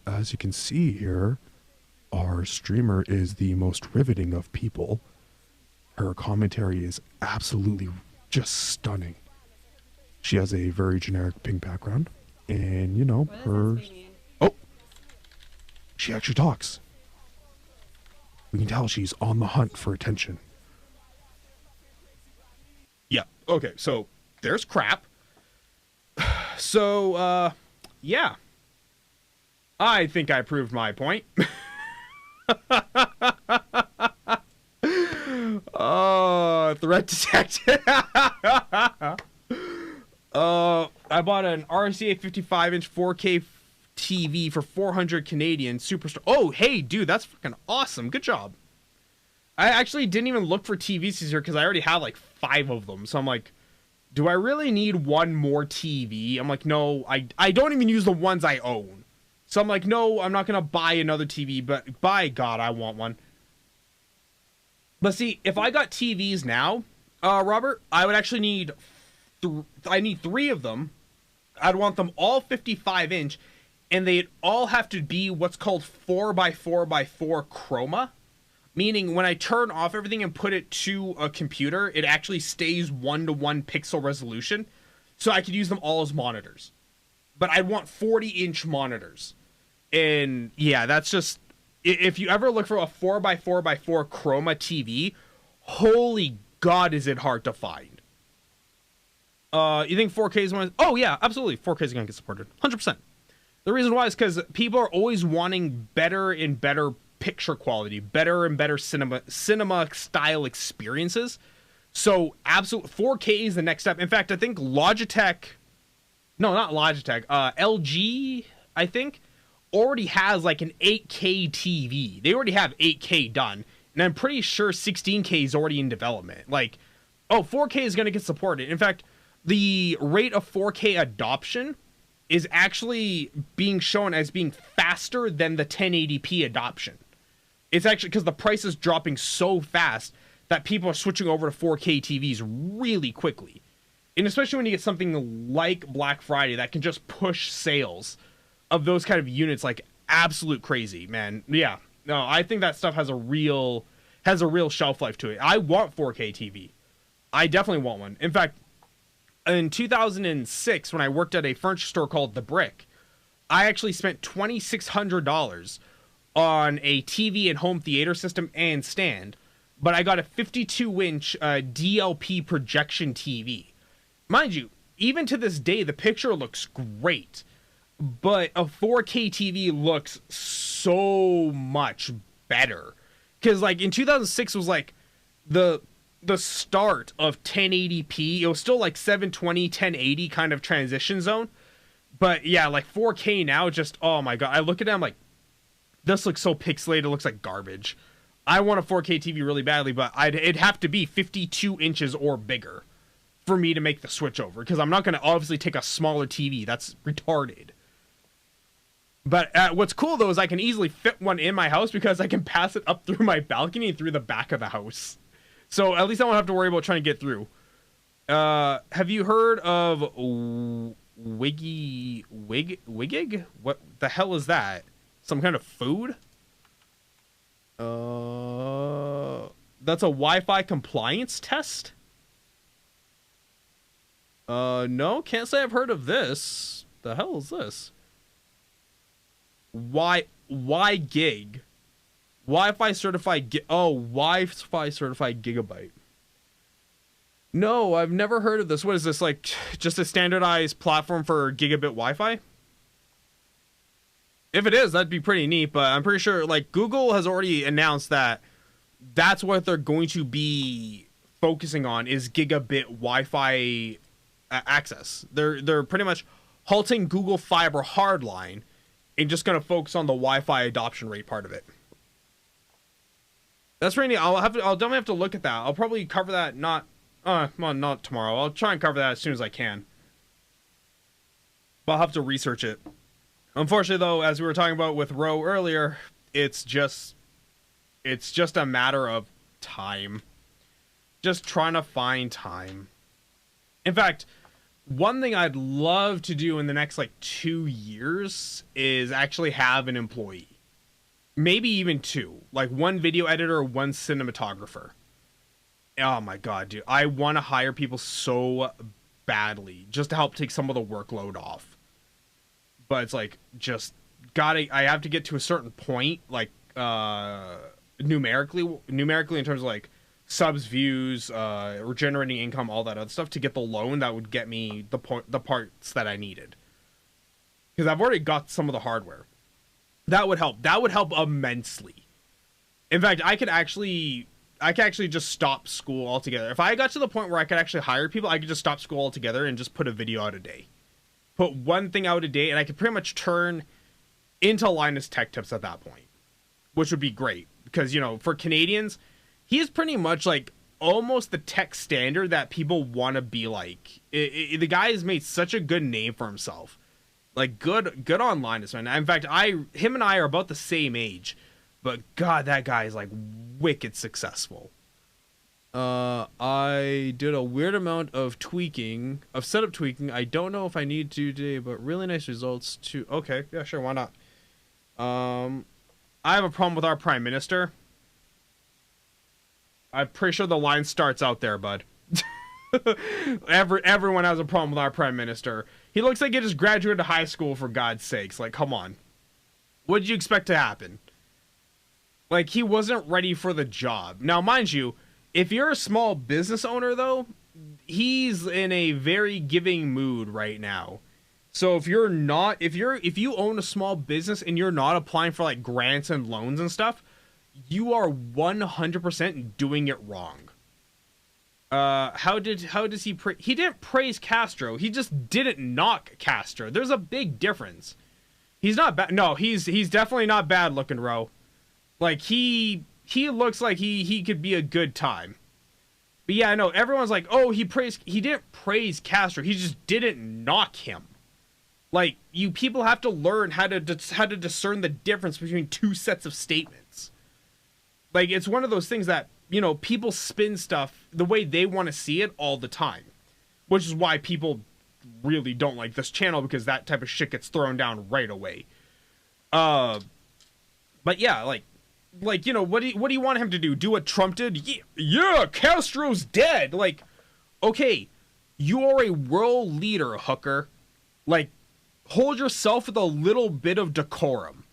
As you can see here, our streamer is the most riveting of people. Her commentary is absolutely just stunning. She has a very generic pink background, and you know, her... Oh! She actually talks. We can tell she's on the hunt for attention. Yeah, okay, so there's crap. So, yeah. I think I proved my point. Oh, threat detected. I bought an RCA 55-inch 4K TV for 400 Canadian Superstar. Oh, hey, dude, that's fucking awesome. Good job. I actually didn't even look for TVs this year because I already have like 5 of them. So I'm like, do I really need one more TV? I'm like, no, I don't even use the ones I own. So I'm like, no, I'm not going to buy another TV, but by God, I want one. But see, if I got TVs now, Robert, I would actually need... I need 3 of them. I'd want them all 55 inch, and they'd all have to be what's called 4x4x4 chroma, meaning when I turn off everything and put it to a computer, it actually stays 1-to-1 pixel resolution, so I could use them all as monitors. But I'd want 40-inch monitors. And yeah, that's just, if you ever look for a 4x4x4 chroma TV, holy God, is it hard to find. You think 4K is one? Oh yeah, absolutely. 4K is going to get supported. 100%. The reason why is because people are always wanting better and better picture quality, better and better cinema style experiences. So absolute 4K is the next step. In fact, I think Logitech, no, not Logitech, LG, I think, already has like an 8K TV. They already have 8K done. And I'm pretty sure 16K is already in development. Like, oh, 4K is going to get supported. In fact, the rate of 4K adoption is actually being shown as being faster than the 1080p adoption. It's actually because the price is dropping so fast that people are switching over to 4K TVs really quickly. And especially when you get something like Black Friday that can just push sales of those kind of units like absolute crazy, man. Yeah. No, I think that stuff has a real shelf life to it. I want 4K TV. I definitely want one. In fact, in 2006, when I worked at a furniture store called The Brick, I actually spent $2,600 on a TV and home theater system and stand, but I got a 52-inch DLP projection TV. Mind you, even to this day, the picture looks great, but a 4K TV looks so much better. Because, like, in 2006 was, like, the start of 1080p. It was still, like, 720, 1080 kind of transition zone. But, yeah, like, 4K now, just, oh, my God. I look at it, I'm like, this looks so pixelated, it looks like garbage. I want a 4K TV really badly, but it'd have to be 52 inches or bigger for me to make the switch over. Because I'm not going to obviously take a smaller TV. That's retarded. But what's cool, though, is I can easily fit one in my house because I can pass it up through my balcony and through the back of the house. So at least I won't have to worry about trying to get through. Have you heard of Wigig? What the hell is that? Some kind of food? That's a Wi-Fi compliance test? No, can't say I've heard of this. The hell is this? WiGig. Wi-Fi certified Wi-Fi certified gigabyte. No, I've never heard of this. What is this, like just a standardized platform for gigabit Wi-Fi? If it is, that'd be pretty neat, but I'm pretty sure like Google has already announced that that's what they're going to be focusing on is gigabit Wi-Fi access. They're pretty much halting Google Fiber hardline and just going to focus on the Wi-Fi adoption rate part of it. That's really neat. I'll definitely have to look at that. I'll probably cover that not tomorrow. I'll try and cover that as soon as I can. But I'll have to research it. Unfortunately, though, as we were talking about with Ro earlier, it's just a matter of time. Just trying to find time. In fact, one thing I'd love to do in the next, 2 years is actually have an employee. Maybe even two. Like, one video editor, one cinematographer. Oh my God, dude. I want to hire people so badly just to help take some of the workload off. But it's I have to get to a certain point, numerically in terms of, subs, views, generating income, all that other stuff to get the loan that would get me the parts that I needed. Because I've already got some of the hardware. That would help. That would help immensely. In fact, I could actually just stop school altogether. If I got to the point where I could actually hire people, I could just stop school altogether and just put a video out a day. Put one thing out a day, and I could pretty much turn into Linus Tech Tips at that point. Which would be great. Because, for Canadians, he is pretty much almost the tech standard that people want to be like. The guy has made such a good name for himself. Good on Linus, man. In fact, him and I are about the same age. But God, that guy is wicked successful. I did a weird amount of setup tweaking. I don't know if I need to today, but really nice results too. Okay, yeah, sure, why not? I have a problem with our prime minister. I'm pretty sure the line starts out there, bud. Everyone has a problem with our prime minister. He looks like he just graduated high school, for God's sakes. Like, come on. What did you expect to happen? Like, he wasn't ready for the job. Now, mind you, if you're a small business owner, though, he's in a very giving mood right now. So if you own a small business and you're not applying for like grants and loans and stuff, you are 100% doing it wrong. How does he he didn't praise Castro. He just didn't knock Castro. There's a big difference. He's not bad. No, he's definitely not bad looking, Ro. Like he looks like he could be a good time. But yeah, I know everyone's like, "Oh, he didn't praise Castro. He just didn't knock him." Like, you people have to learn how to discern the difference between two sets of statements. Like, it's one of those things that, you know, people spin stuff the way they want to see it all the time. Which is why people really don't like this channel, because that type of shit gets thrown down right away. But yeah, like, you know, what do you want him to do? Do what Trump did? Yeah, Castro's dead. Like, okay, you are a world leader, hooker. Like, hold yourself with a little bit of decorum.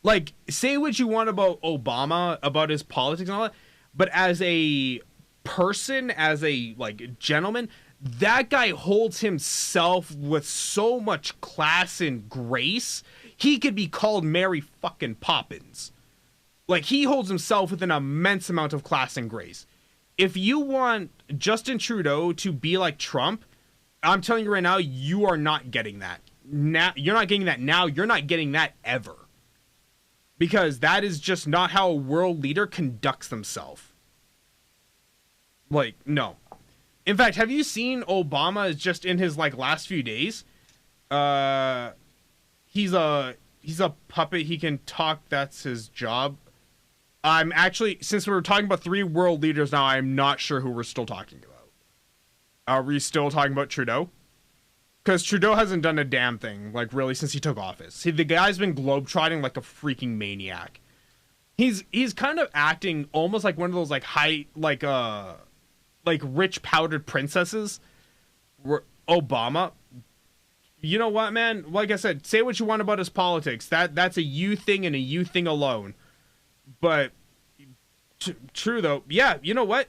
Like, say what you want about Obama, about his politics and all that, but as a person, as a, like, gentleman, that guy holds himself with so much class and grace, he could be called Mary fucking Poppins. Like, he holds himself with an immense amount of class and grace. If you want Justin Trudeau to be like Trump, I'm telling you right now, you are not getting that. Now, you're not getting that now. You're not getting that ever. Because that is just not how a world leader conducts themselves. Like, no. In fact, have you seen Obama just in his, like, last few days? He's a puppet. He can talk. That's his job. I'm actually, since we were talking about 3 world leaders now, I'm not sure who we're still talking about. Are we still talking about Trudeau? Because Trudeau hasn't done a damn thing, like, really, since he took office. See, the guy's been globetrotting like a freaking maniac. He's kind of acting almost like one of those, like, like rich powdered princesses. Obama, you know what, man? Like I said, say what you want about his politics. That's a you thing and a you thing alone. But true though, yeah. You know what?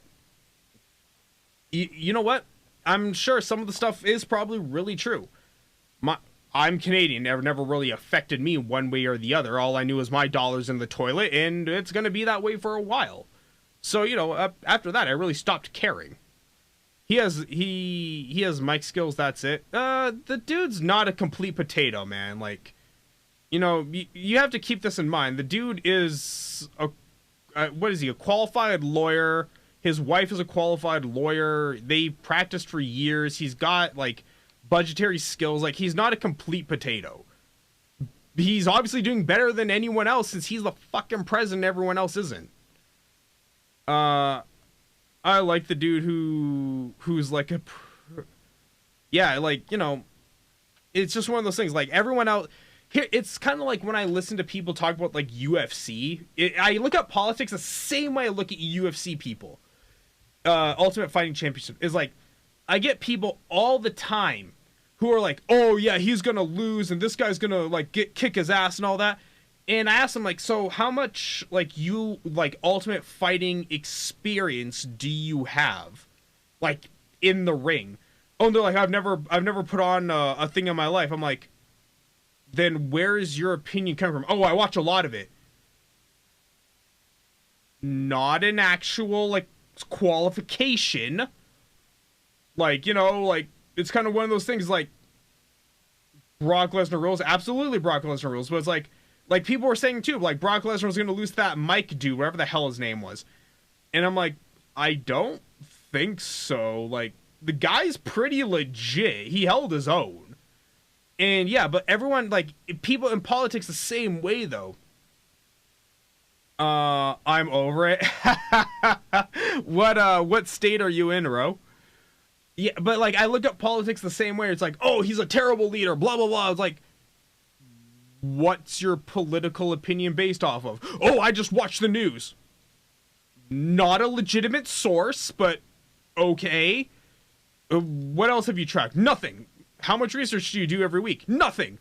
You know what? I'm sure some of the stuff is probably really true. I'm Canadian. Never really affected me one way or the other. All I knew was my dollar's in the toilet, and it's gonna be that way for a while. So, you know, after that, I really stopped caring. He has mic skills. That's it. The dude's not a complete potato, man. Like, you know, you have to keep this in mind. The dude is what is he? A qualified lawyer. His wife is a qualified lawyer. They practiced for years. He's got, like, budgetary skills. Like, he's not a complete potato. He's obviously doing better than anyone else since he's the fucking president. Everyone else isn't. I like the dude who's like yeah, like, you know, it's just one of those things. Like, everyone out here, it's kind of like when I listen to people talk about, like, UFC. I look at politics the same way I look at UFC people. Ultimate Fighting Championship is like, I get people all the time who are like, oh yeah, he's gonna lose and this guy's gonna, like, kick his ass and all that. And I asked them, like, so how much, like, Ultimate Fighting experience do you have, like, in the ring? Oh, and they're like, I've never put on a thing in my life. I'm like, then where is your opinion coming from? Oh, I watch a lot of it. Not an actual, like, qualification. Like, you know, like, it's kind of one of those things, like, Brock Lesnar rules. Absolutely Brock Lesnar rules. But it's like people were saying too, like, Brock Lesnar was going to lose to that Mike dude, whatever the hell his name was. And I'm like, I don't think so. Like, the guy's pretty legit. He held his own. And yeah, but everyone, like, people in politics the same way though. I'm over it. What state are you in, Ro? Yeah, but like I look at politics the same way. It's like, oh, he's a terrible leader, blah blah blah. It's like, what's your political opinion based off of? Oh, I just watched the news. Not a legitimate source, but okay. What else have you tracked? Nothing. How much research do you do every week? Nothing.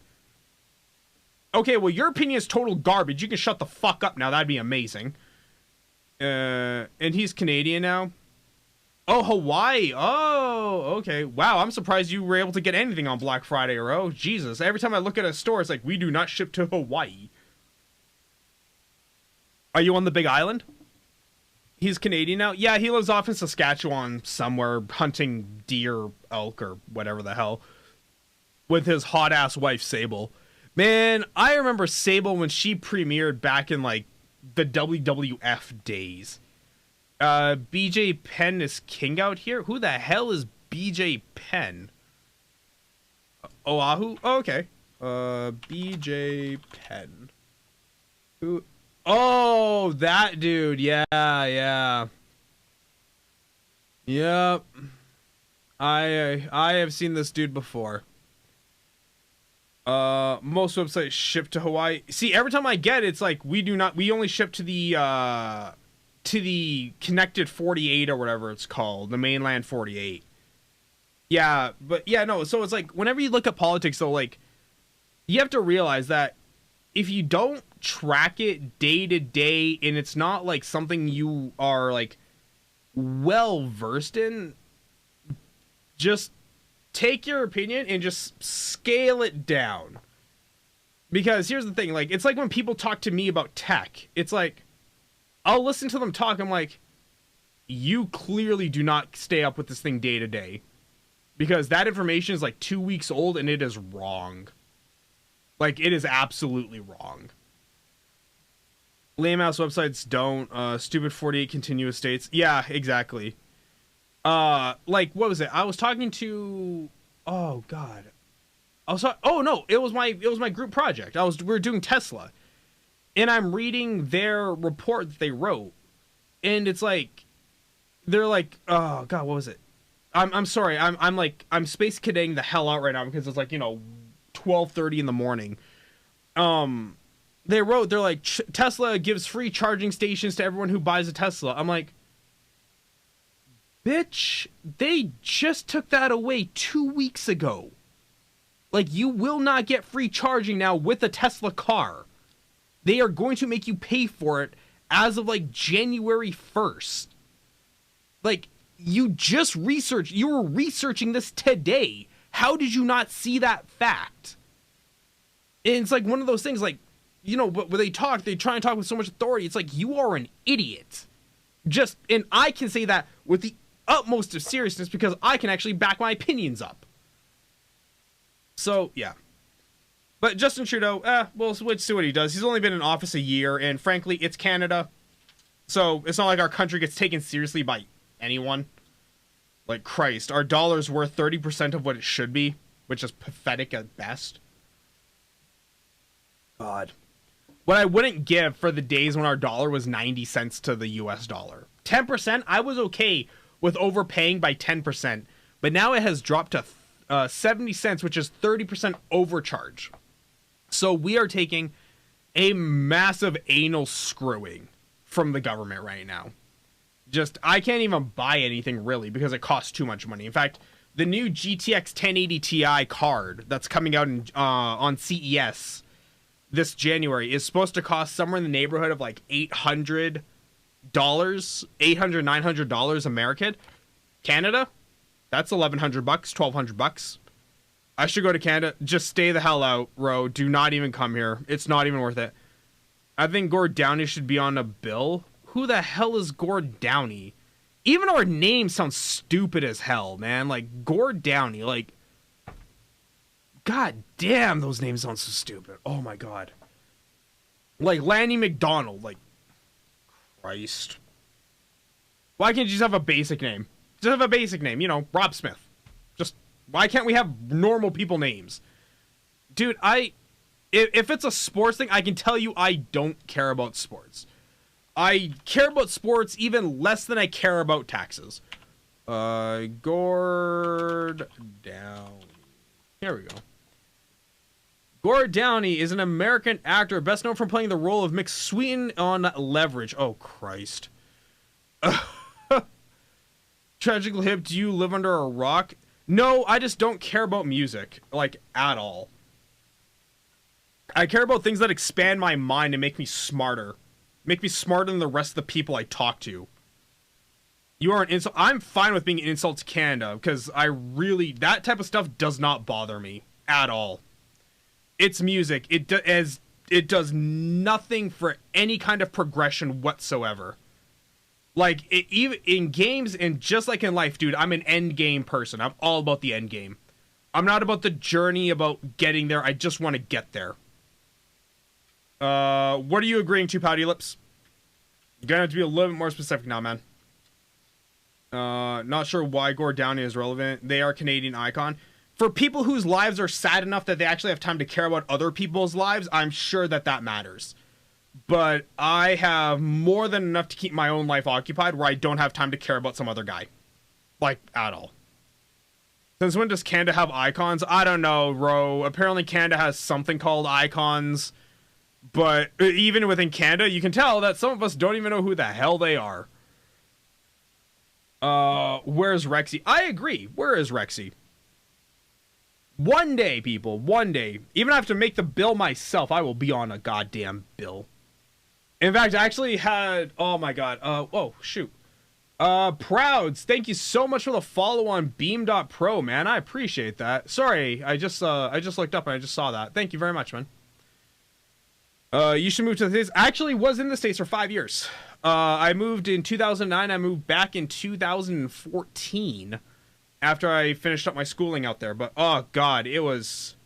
Okay, well, your opinion is total garbage. You can shut the fuck up now. That'd be amazing. And he's Canadian now. Oh, Hawaii. Oh, okay. Wow, I'm surprised you were able to get anything on Black Friday, or oh, Jesus. Every time I look at a store, it's like, we do not ship to Hawaii. Are you on the Big Island? He's Canadian now? Yeah, he lives off in Saskatchewan somewhere, hunting deer, elk, or whatever the hell, with his hot-ass wife, Sable. Man, I remember Sable when she premiered back in, like, the WWF days. BJ Penn is king out here? Who the hell is BJ Penn? Oahu? Oh, okay. BJ Penn. Who? Oh, that dude. Yeah, yeah. Yep. I have seen this dude before. Most websites ship to Hawaii. See, every time I get it, it's like we only ship to the connected 48 or whatever it's called, the mainland 48. Yeah, but yeah, no, so it's like whenever you look at politics though, like you have to realize that if you don't track it day to day and it's not like something you are like well versed in, just take your opinion and just scale it down. Because here's the thing, like it's like when people talk to me about tech, it's like I'll listen to them talk, I'm like, you clearly do not stay up with this thing day to day. Because that information is like 2 weeks old and it is wrong. Like, it is absolutely wrong. Lame ass websites don't. Stupid 48 continuous states. Yeah, exactly. Like, what was it? I was talking to... Oh, God. Oh, no. It was my group project. We were doing Tesla. And I'm reading their report that they wrote. And it's like... They're like... Oh, God, what was it? I'm sorry. I'm space kidding the hell out right now because it's like, 12:30 in the morning. They're like, Tesla gives free charging stations to everyone who buys a Tesla. I'm like, bitch, they just took that away 2 weeks ago. Like, you will not get free charging now with a Tesla car. They are going to make you pay for it as of like January 1st. Like, you were researching this today. How did you not see that fact? And it's like one of those things, like, but when they try and talk with so much authority, it's like, you are an idiot. And I can say that with the utmost of seriousness because I can actually back my opinions up. So, yeah. But Justin Trudeau, we'll see what he does. He's only been in office a year, and frankly, it's Canada. So, it's not like our country gets taken seriously by anyone. Like, Christ, our dollar's worth 30% of what it should be, which is pathetic at best. God. What I wouldn't give for the days when our dollar was 90 cents to the US dollar. 10%, I was okay with overpaying by 10%, but now it has dropped to 70 cents, which is 30% overcharge. So we are taking a massive anal screwing from the government right now. I can't even buy anything really because it costs too much money. In fact, the new GTX 1080 Ti card that's coming out on CES this January is supposed to cost somewhere in the neighborhood of like $800, $900 American. Canada, that's $1,100, $1,200. I should go to Canada. Just stay the hell out, Ro. Do not even come here. It's not even worth it. I think Gord Downie should be on a bill. Who the hell is Gord Downie? Even our name sounds stupid as hell, man. Like, Gord Downie, like... God damn, those names sound so stupid. Oh my god. Like, Lanny McDonald, like... Christ. Why can't you just have a basic name? Just have a basic name, Rob Smith. Just, why can't we have normal people names? Dude, if it's a sports thing, I can tell you I don't care about sports. I care about sports even less than I care about taxes. Gord Downey. Here we go. Gord Downey is an American actor best known for playing the role of McSween on Leverage. Oh, Christ. Tragically hip, do you live under a rock? No, I just don't care about music, like, at all. I care about things that expand my mind and make me smarter. Make me smarter than the rest of the people I talk to. You are an insult. I'm fine with being an insult to Canada, because that type of stuff does not bother me at all. It's music. It does nothing for any kind of progression whatsoever. Like, even in games and just like in life, dude, I'm an end game person. I'm all about the end game. I'm not about the journey, about getting there. I just want to get there. What are you agreeing to, Pouty Lips? You're gonna have to be a little bit more specific now, man. Not sure why Gord Downey is relevant. They are a Canadian icon. For people whose lives are sad enough that they actually have time to care about other people's lives, I'm sure that matters. But I have more than enough to keep my own life occupied where I don't have time to care about some other guy. Like, at all. Since when does Canada have icons? I don't know, Ro. Apparently Canada has something called icons. But even within Canada, you can tell that some of us don't even know who the hell they are. Where's Rexy? I agree. Where is Rexy? One day, people. One day. Even if I have to make the bill myself, I will be on a goddamn bill. In fact, I actually had... Oh, my God. Oh, shoot. Prouds, thank you so much for the follow on Beam.pro, man. I appreciate that. Sorry, I just looked up and I just saw that. Thank you very much, man. You should move to the States. I actually was in the States for 5 years. I moved in 2009. I moved back in 2014 after I finished up my schooling out there. But, oh, God, it was...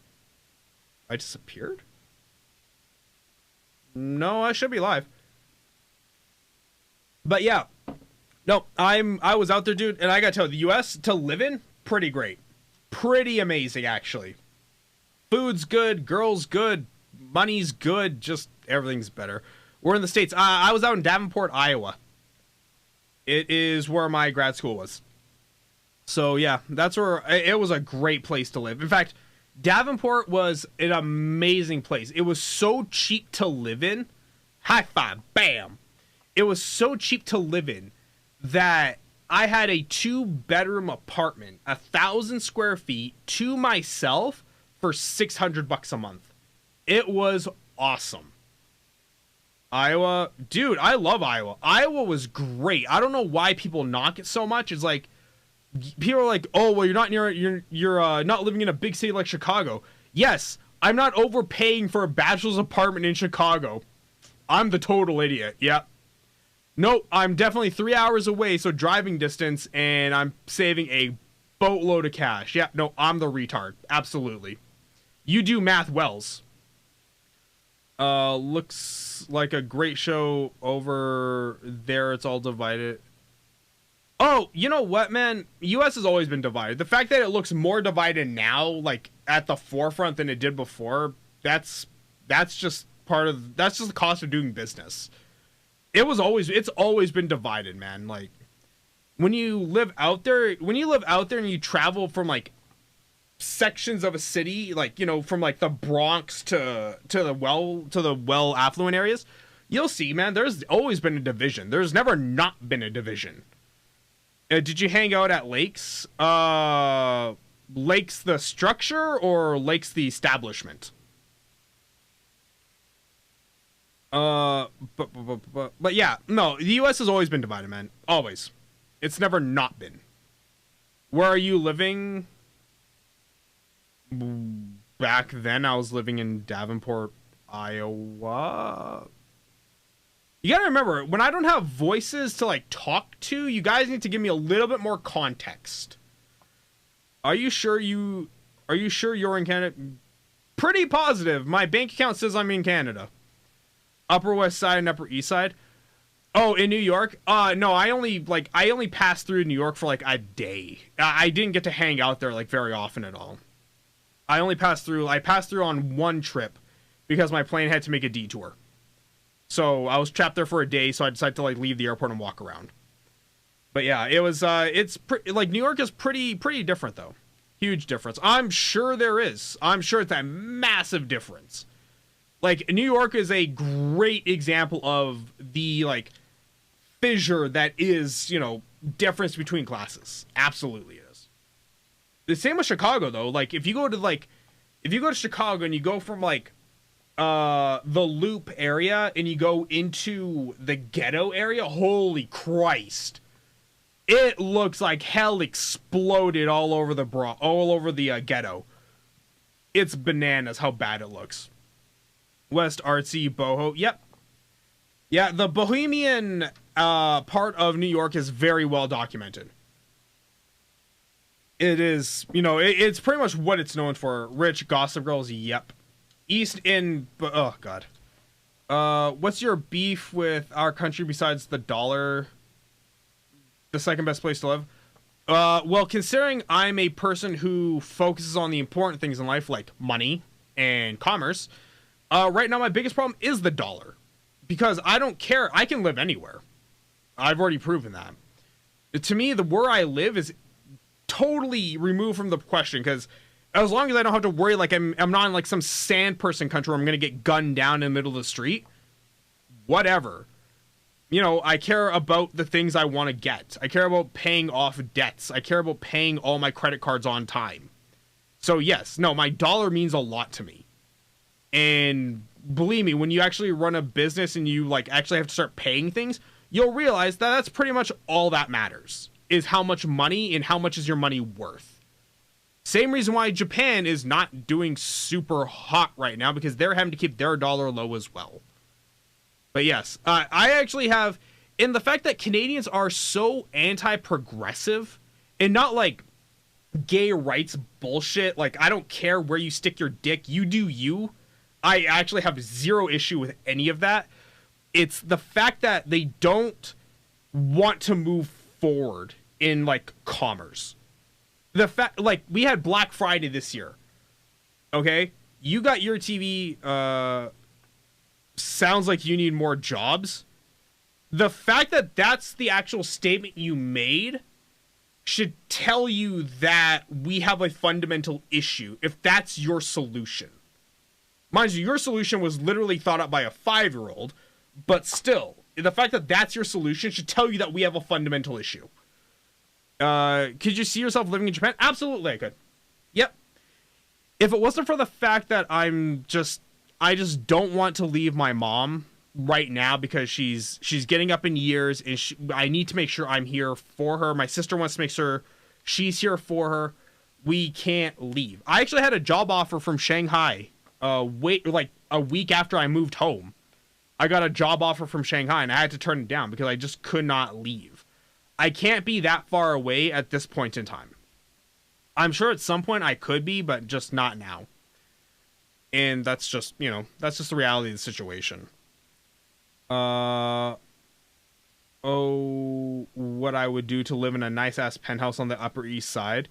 I disappeared? No, I should be live. But, yeah. No, I was out there, dude, and I gotta tell you, the U.S. to live in, pretty great. Pretty amazing, actually. Food's good, girls good, money's good, just everything's better. We're in the States. I was out in Davenport, Iowa. It is where my grad school was. So, yeah, that's where... It was a great place to live. In fact, Davenport was an amazing place. It was so cheap to live in. High five. Bam. It was so cheap to live in that I had a 2-bedroom apartment, 1,000 square feet, to myself for $600 a month. It was awesome. Iowa, dude, I love Iowa. Iowa was great. I don't know why people knock it so much. It's like people are like, "Oh, well, you're not living in a big city like Chicago." Yes, I'm not overpaying for a bachelor's apartment in Chicago. I'm the total idiot. Yep. Nope, I'm definitely 3 hours away, so driving distance, and I'm saving a boatload of cash. Yeah, no, I'm the retard. Absolutely. You do math wells. Looks like a great show over there. It's all divided. Oh, you know what, man? U.S. has always been divided. The fact that it looks more divided now, like, at the forefront than it did before, that's just the cost of doing business. It's always been divided, man. Like, when you live out there and you travel from, like, sections of a city, like, you know, from, like, the Bronx to the well affluent areas, you'll see, man, there's always been a division. There's never not been a division. Did you hang out at Lakes? Lakes the structure or Lakes the establishment? But yeah, no, the U.S. has always been divided, man. Always. It's never not been. Where are you living? Back then, I was living in Davenport, Iowa. You gotta remember, when I don't have voices to, like, talk to, you guys need to give me a little bit more context. Are you sure you're in Canada? Pretty positive. My bank account says I'm in Canada. Upper West Side and Upper East Side. Oh, in New York? No, I only passed through New York for like a day. I didn't get to hang out there like very often at all. I passed through on one trip because my plane had to make a detour. So I was trapped there for a day, so I decided to like leave the airport and walk around. But yeah, it was it's like New York is pretty different though. Huge difference. I'm sure there is. I'm sure it's a massive difference. Like New York is a great example of the like fissure that is, you know, difference between classes. Absolutely it is. The same with Chicago though. Like if you go to Chicago and you go from like the Loop area and you go into the ghetto area, holy Christ. It looks like hell exploded all over the ghetto. It's bananas how bad it looks. West artsy boho. Yep. Yeah, the bohemian part of New York is very well documented. It is, you know, it's pretty much what it's known for. Rich gossip girls. Yep. East in, oh god. What's your beef with our country besides the dollar? The second best place to live? Well, considering I'm a person who focuses on the important things in life, like money and commerce, right now my biggest problem is the dollar. Because I don't care. I can live anywhere. I've already proven that. To me, where I live is totally removed from the question, because as long as I don't have to worry, like I'm not in like some sand person country where I'm going to get gunned down in the middle of the street, whatever. You know, I care about the things I want to get. I care about paying off debts. I care about paying all my credit cards on time. So yes, no, my dollar means a lot to me. And believe me, when you actually run a business and you like actually have to start paying things, you'll realize that that's pretty much all that matters, is how much money and how much is your money worth. Same reason why Japan is not doing super hot right now, because they're having to keep their dollar low as well. But yes, I actually have, in the fact that Canadians are so anti-progressive and not like gay rights bullshit, like I don't care where you stick your dick, you do you. I actually have zero issue with any of that. It's the fact that they don't want to move forward in like commerce. The fact, like, we had Black Friday this year. Okay? You got your TV, sounds like you need more jobs. The fact that that's the actual statement you made should tell you that we have a fundamental issue, if that's your solution. Mind you, your solution was literally thought up by a 5-year-old, but still, the fact that that's your solution should tell you that we have a fundamental issue. Could you see yourself living in Japan? Absolutely, I could. Yep. If it wasn't for the fact that I just don't want to leave my mom right now, because she's getting up in years, and I need to make sure I'm here for her. My sister wants to make sure she's here for her. We can't leave. I actually had a job offer from Shanghai. Like a week after I moved home, I got a job offer from Shanghai, and I had to turn it down because I just could not leave. I can't be that far away at this point in time. I'm sure at some point I could be, but just not now. And that's just, you know, that's just the reality of the situation. What I would do to live in a nice ass penthouse on the Upper East Side.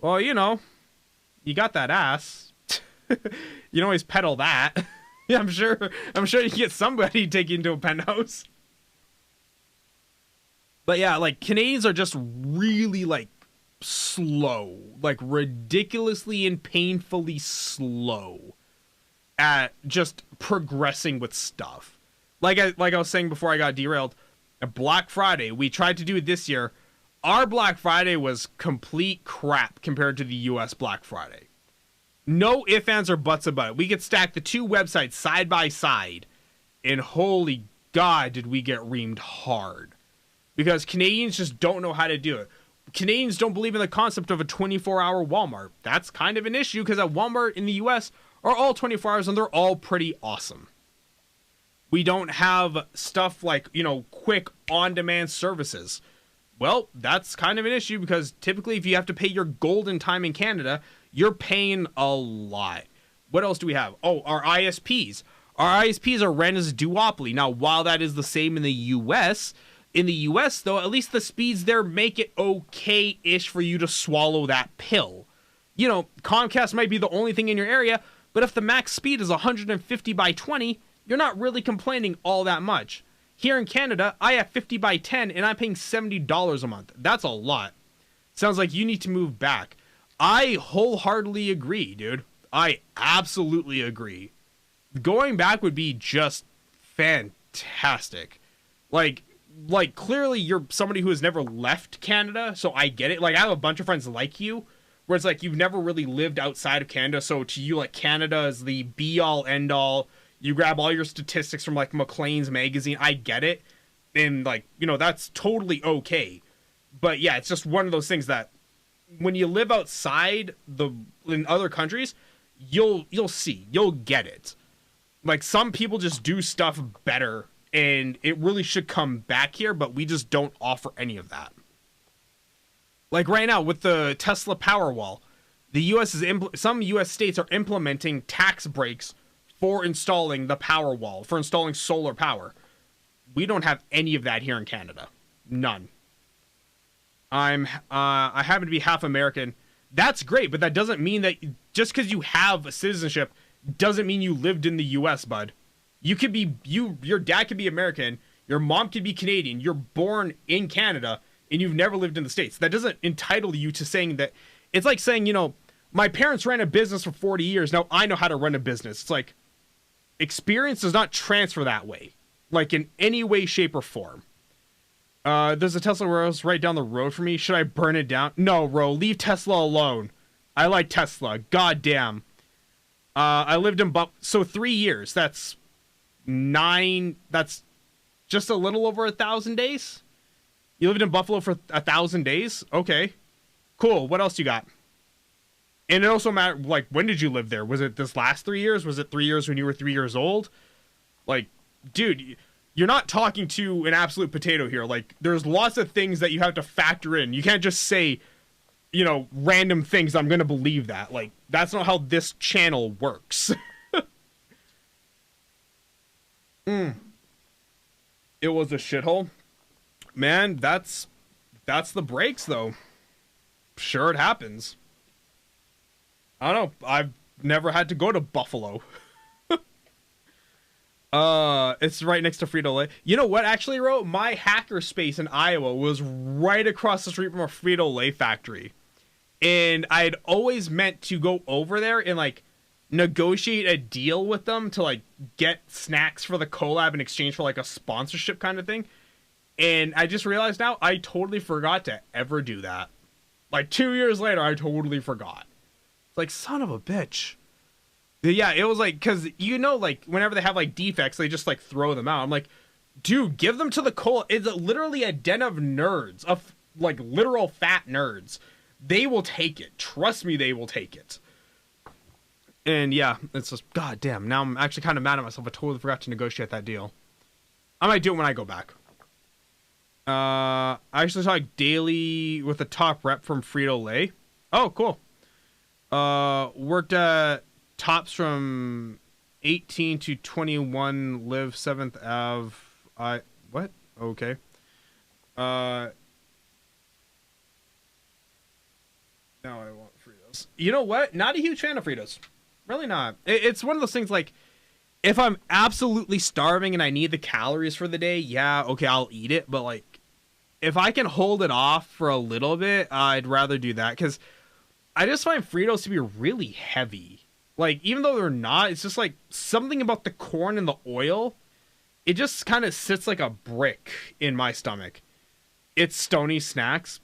Well, you know, you got that ass. You can always peddle that. Yeah, I'm sure you can get somebody to take you into a penthouse. But yeah, like, Canadians are just really, like, slow. Like, ridiculously and painfully slow at just progressing with stuff. Like I was saying before I got derailed, Black Friday, we tried to do it this year. Our Black Friday was complete crap compared to the US Black Friday. No ifs, ands, or buts about it. We could stack the two websites side by side, and holy God, did we get reamed hard. Because Canadians just don't know how to do it. Canadians don't believe in the concept of a 24-hour Walmart. That's kind of an issue, because at Walmart in the US are all 24 hours, and they're all pretty awesome. We don't have stuff like, you know, quick on-demand services. Well, that's kind of an issue, because typically if you have to pay your golden time in Canada, you're paying a lot. What else do we have? Oh, our ISPs. Our ISPs are ran as a duopoly. Now, while that is the same in the US, though, at least the speeds there make it okay-ish for you to swallow that pill. You know, Comcast might be the only thing in your area, but if the max speed is 150 by 20, you're not really complaining all that much. Here in Canada, I have 50 by 10 and I'm paying $70 a month. That's a lot. Sounds like you need to move back. I wholeheartedly agree, dude. I absolutely agree. Going back would be just fantastic. Like clearly you're somebody who has never left Canada, so I get it. Like I have a bunch of friends like you, where it's like you've never really lived outside of Canada, so to you, like, Canada is the be-all, end-all. You grab all your statistics from, like, Maclean's magazine. I get it. And, like, you know, that's totally okay. But, yeah, it's just one of those things that when you live outside in other countries, you'll see. You'll get it. Like, some people just do stuff better, and it really should come back here, but we just don't offer any of that. Like right now with the Tesla Powerwall, the U.S. some U.S. states are implementing tax breaks for installing the Powerwall, for installing solar power. We don't have any of that here in Canada. None. I happen to be half American. That's great, but that doesn't mean that just because you have a citizenship doesn't mean you lived in the U.S., bud. You could be your dad could be American, your mom could be Canadian. You're born in Canada. And you've never lived in the States. That doesn't entitle you to saying that. It's like saying, you know, my parents ran a business for 40 years. Now I know how to run a business. It's like experience does not transfer that way, like in any way, shape, or form. There's a Tesla warehouse right down the road for me. Should I burn it down? No, Ro, leave Tesla alone. I like Tesla. God damn. I lived in so 3 years. That's just a little over 1,000 days. You lived in Buffalo for 1,000 days? Okay. Cool. What else you got? And it also matters, like, when did you live there? Was it this last 3 years? Was it 3 years when you were 3 years old? Like, dude, you're not talking to an absolute potato here. Like, there's lots of things that you have to factor in. You can't just say, you know, random things. I'm going to believe that. Like, that's not how this channel works. It was a shithole. Man, that's the breaks, though. Sure, it happens. I don't know. I've never had to go to Buffalo. It's right next to Frito-Lay. You know what, actually, Ro? My hackerspace in Iowa was right across the street from a Frito-Lay factory. And I'd always meant to go over there and, like, negotiate a deal with them to, like, get snacks for the collab in exchange for, like, a sponsorship kind of thing. And I just realized now I totally forgot to ever do that. Like 2 years later, I totally forgot. It's like, son of a bitch. Yeah, it was like, because, you know, like, whenever they have, like, defects, they just, like, throw them out. I'm like, dude, give them to the cola. It's literally a den of nerds, of, like, literal fat nerds. They will take it. Trust me, they will take it. And, yeah, it's just, god damn. Now I'm actually kind of mad at myself. I totally forgot to negotiate that deal. I might do it when I go back. I actually saw Daily with the top rep from Frito-Lay. Oh, cool. Worked at Tops from 18 to 21, live 7th Ave. What? Okay. Now I want Fritos. You know what? Not a huge fan of Fritos. Really not. It's one of those things like, if I'm absolutely starving and I need the calories for the day, yeah, okay, I'll eat it. But, like, if I can hold it off for a little bit, I'd rather do that. Because I just find Fritos to be really heavy. Like, even though they're not, it's just, like, something about the corn and the oil. It just kind of sits like a brick in my stomach. It's Stony snacks.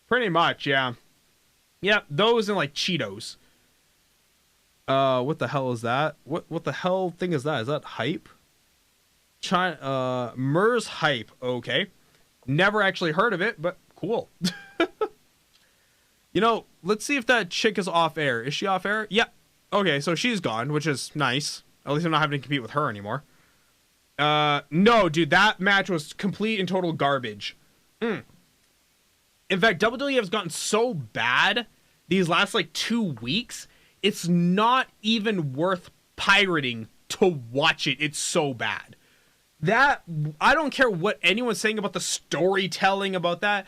Pretty much, yeah. Yeah, those and, like, Cheetos. What the hell is that? What the hell thing is that? Is that Hype? Mers Hype. Okay. Never actually heard of it, but cool. You know, let's see if that chick is off air. Is she off air? Yeah. Okay, so she's gone, which is nice. At least I'm not having to compete with her anymore. No, dude, that match was complete and total garbage. In fact, WWE has gotten so bad these last, like, 2 weeks, it's not even worth pirating to watch it. It's so bad. That, I don't care what anyone's saying about the storytelling about that.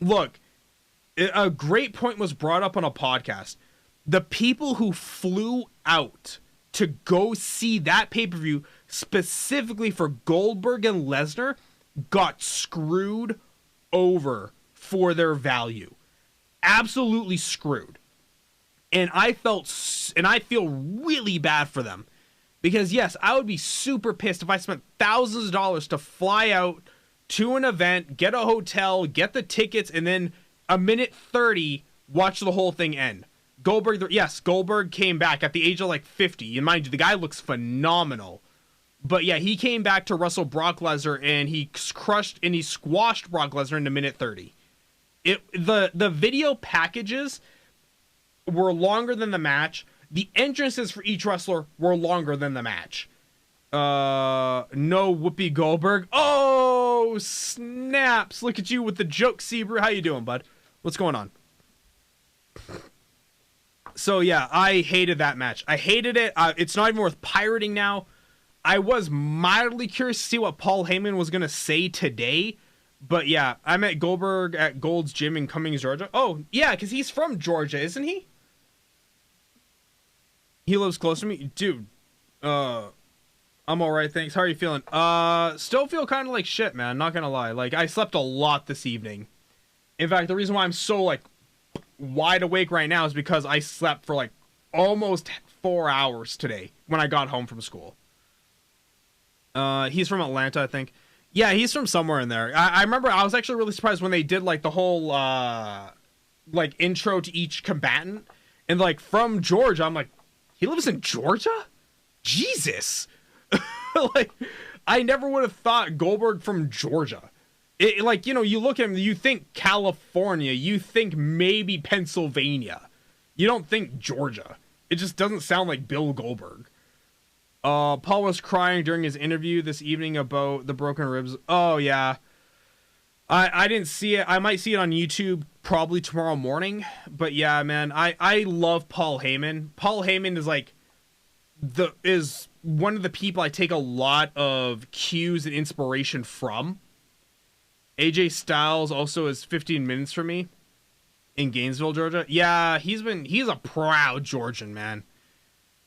Look, a great point was brought up on a podcast. The people who flew out to go see that pay-per-view specifically for Goldberg and Lesnar, got screwed over for their value. Absolutely screwed. And I feel really bad for them. Because yes, I would be super pissed if I spent thousands of dollars to fly out to an event, get a hotel, get the tickets, and then a minute 30, watch the whole thing end. Goldberg came back at the age of like 50. And mind you, the guy looks phenomenal. But yeah, he came back to wrestle Brock Lesnar, and he squashed Brock Lesnar in a minute 30. The video packages were longer than the match. The entrances for each wrestler were longer than the match. No Whoopi Goldberg. Oh, snaps. Look at you with the joke, Sebrew. How you doing, bud? What's going on? So, yeah, I hated that match. I hated it. It's not even worth pirating now. I was mildly curious to see what Paul Heyman was going to say today. But, yeah, I met Goldberg at Gold's Gym in Cummings, Georgia. Oh, yeah, because he's from Georgia, isn't he? He lives close to me. Dude, I'm alright, thanks. How are you feeling? Still feel kind of like shit, man. Not gonna lie. Like, I slept a lot this evening. In fact, the reason why I'm so, like, wide awake right now is because I slept for, like, almost 4 hours today when I got home from school. He's from Atlanta, I think. Yeah, he's from somewhere in there. I remember I was actually really surprised when they did, like, the whole, like, intro to each combatant. And, like, from Georgia, I'm like, he lives in Georgia? Jesus. Like, I never would have thought Goldberg from Georgia. Like, you know, you look at him, you think California, you think maybe Pennsylvania. You don't think Georgia. It just doesn't sound like Bill Goldberg. Paul was crying during his interview this evening about the broken ribs. Oh, yeah. I didn't see it. I might see it on YouTube probably tomorrow morning. But yeah, man, I love Paul Heyman. Paul Heyman is like is one of the people I take a lot of cues and inspiration from. AJ Styles also is 15 minutes for me in Gainesville, Georgia. Yeah, he's a proud Georgian, man.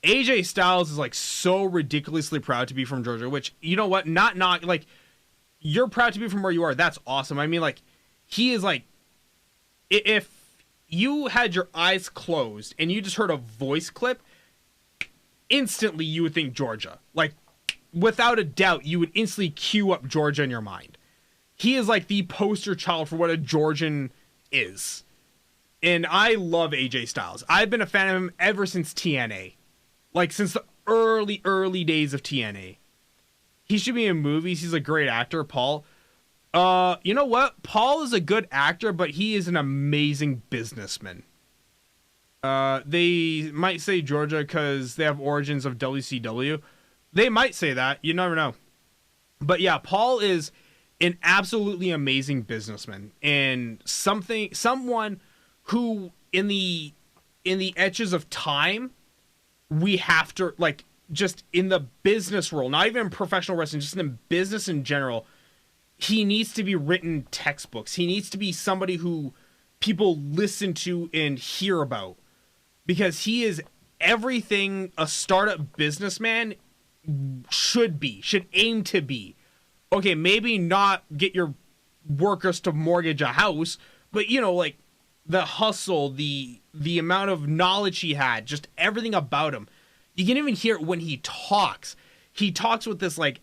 AJ Styles is like so ridiculously proud to be from Georgia, which, you know what, not like, you're proud to be from where you are. That's awesome. I mean, like, he is like, if you had your eyes closed and you just heard a voice clip, instantly you would think Georgia. Like, without a doubt, you would instantly cue up Georgia in your mind. He is like the poster child for what a Georgian is. And I love AJ Styles. I've been a fan of him ever since TNA. Like, since the early days of TNA. He should be in movies. He's a great actor, Paul. You know what? Paul is a good actor, but he is an amazing businessman. They might say Georgia because they have origins of WCW. They might say that. You never know. But yeah, Paul is an absolutely amazing businessman. And someone who, in the etches of time, we have to, like, just in the business world, not even in professional wrestling, just in business in general, he needs to be written textbooks. He needs to be somebody who people listen to and hear about, because he is everything a startup businessman should aim to be. Okay, maybe not get your workers to mortgage a house, but, you know, like, the hustle, the amount of knowledge he had, just everything about him. You can even hear it when he talks. He talks with this, like,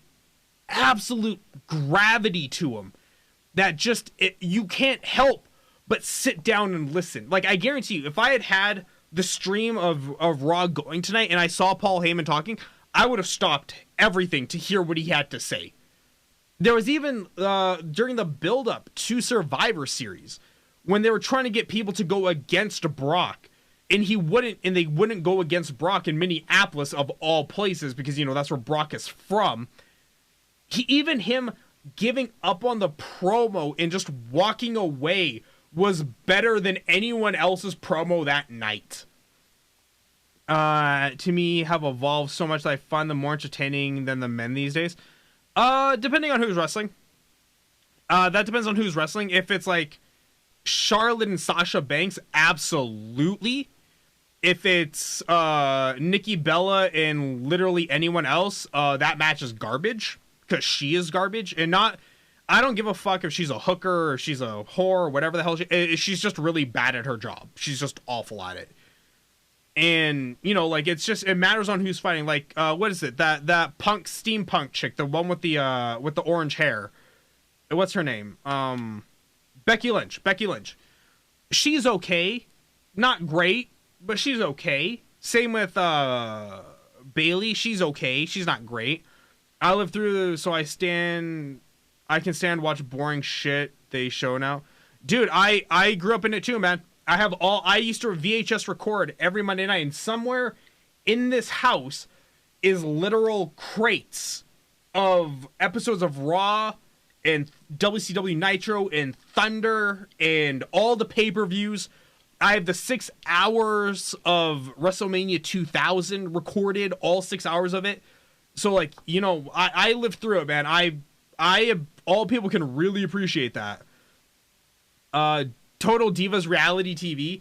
absolute gravity to him that just, you can't help but sit down and listen. Like, I guarantee you, if I had the stream of Raw going tonight and I saw Paul Heyman talking, I would have stopped everything to hear what he had to say. There was even, during the build-up to Survivor Series, when they were trying to get people to go against Brock, and they wouldn't go against Brock in Minneapolis of all places, because, you know, that's where Brock is from. Even him giving up on the promo and just walking away was better than anyone else's promo that night. To me, have evolved so much that I find them more entertaining than the men these days. Depending on who's wrestling. That depends on who's wrestling. If it's like Charlotte and Sasha Banks, absolutely. if it's Nikki Bella and literally anyone else, that match is garbage because she is garbage, and not. I don't give a fuck if she's a hooker or she's a whore or whatever the hell she's just really bad at her job. She's just awful at it. And, you know, like, it's just, it matters on who's fighting. Like, what is it? That punk, steampunk chick, the one with the orange hair. What's her name? Becky Lynch. She's okay. Not great, but she's okay. Same with, Bailey. She's okay. She's not great. I live through, so I can stand watch boring shit they show now. Dude, I grew up in it too, man. I used to VHS record every Monday night, and somewhere in this house is literal crates of episodes of Raw and WCW Nitro and Thunder and all the pay-per-views. I have the 6 hours of WrestleMania 2000 recorded, all 6 hours of it. So, like, you know, I lived through it, man. All people can really appreciate that. Total Divas reality TV.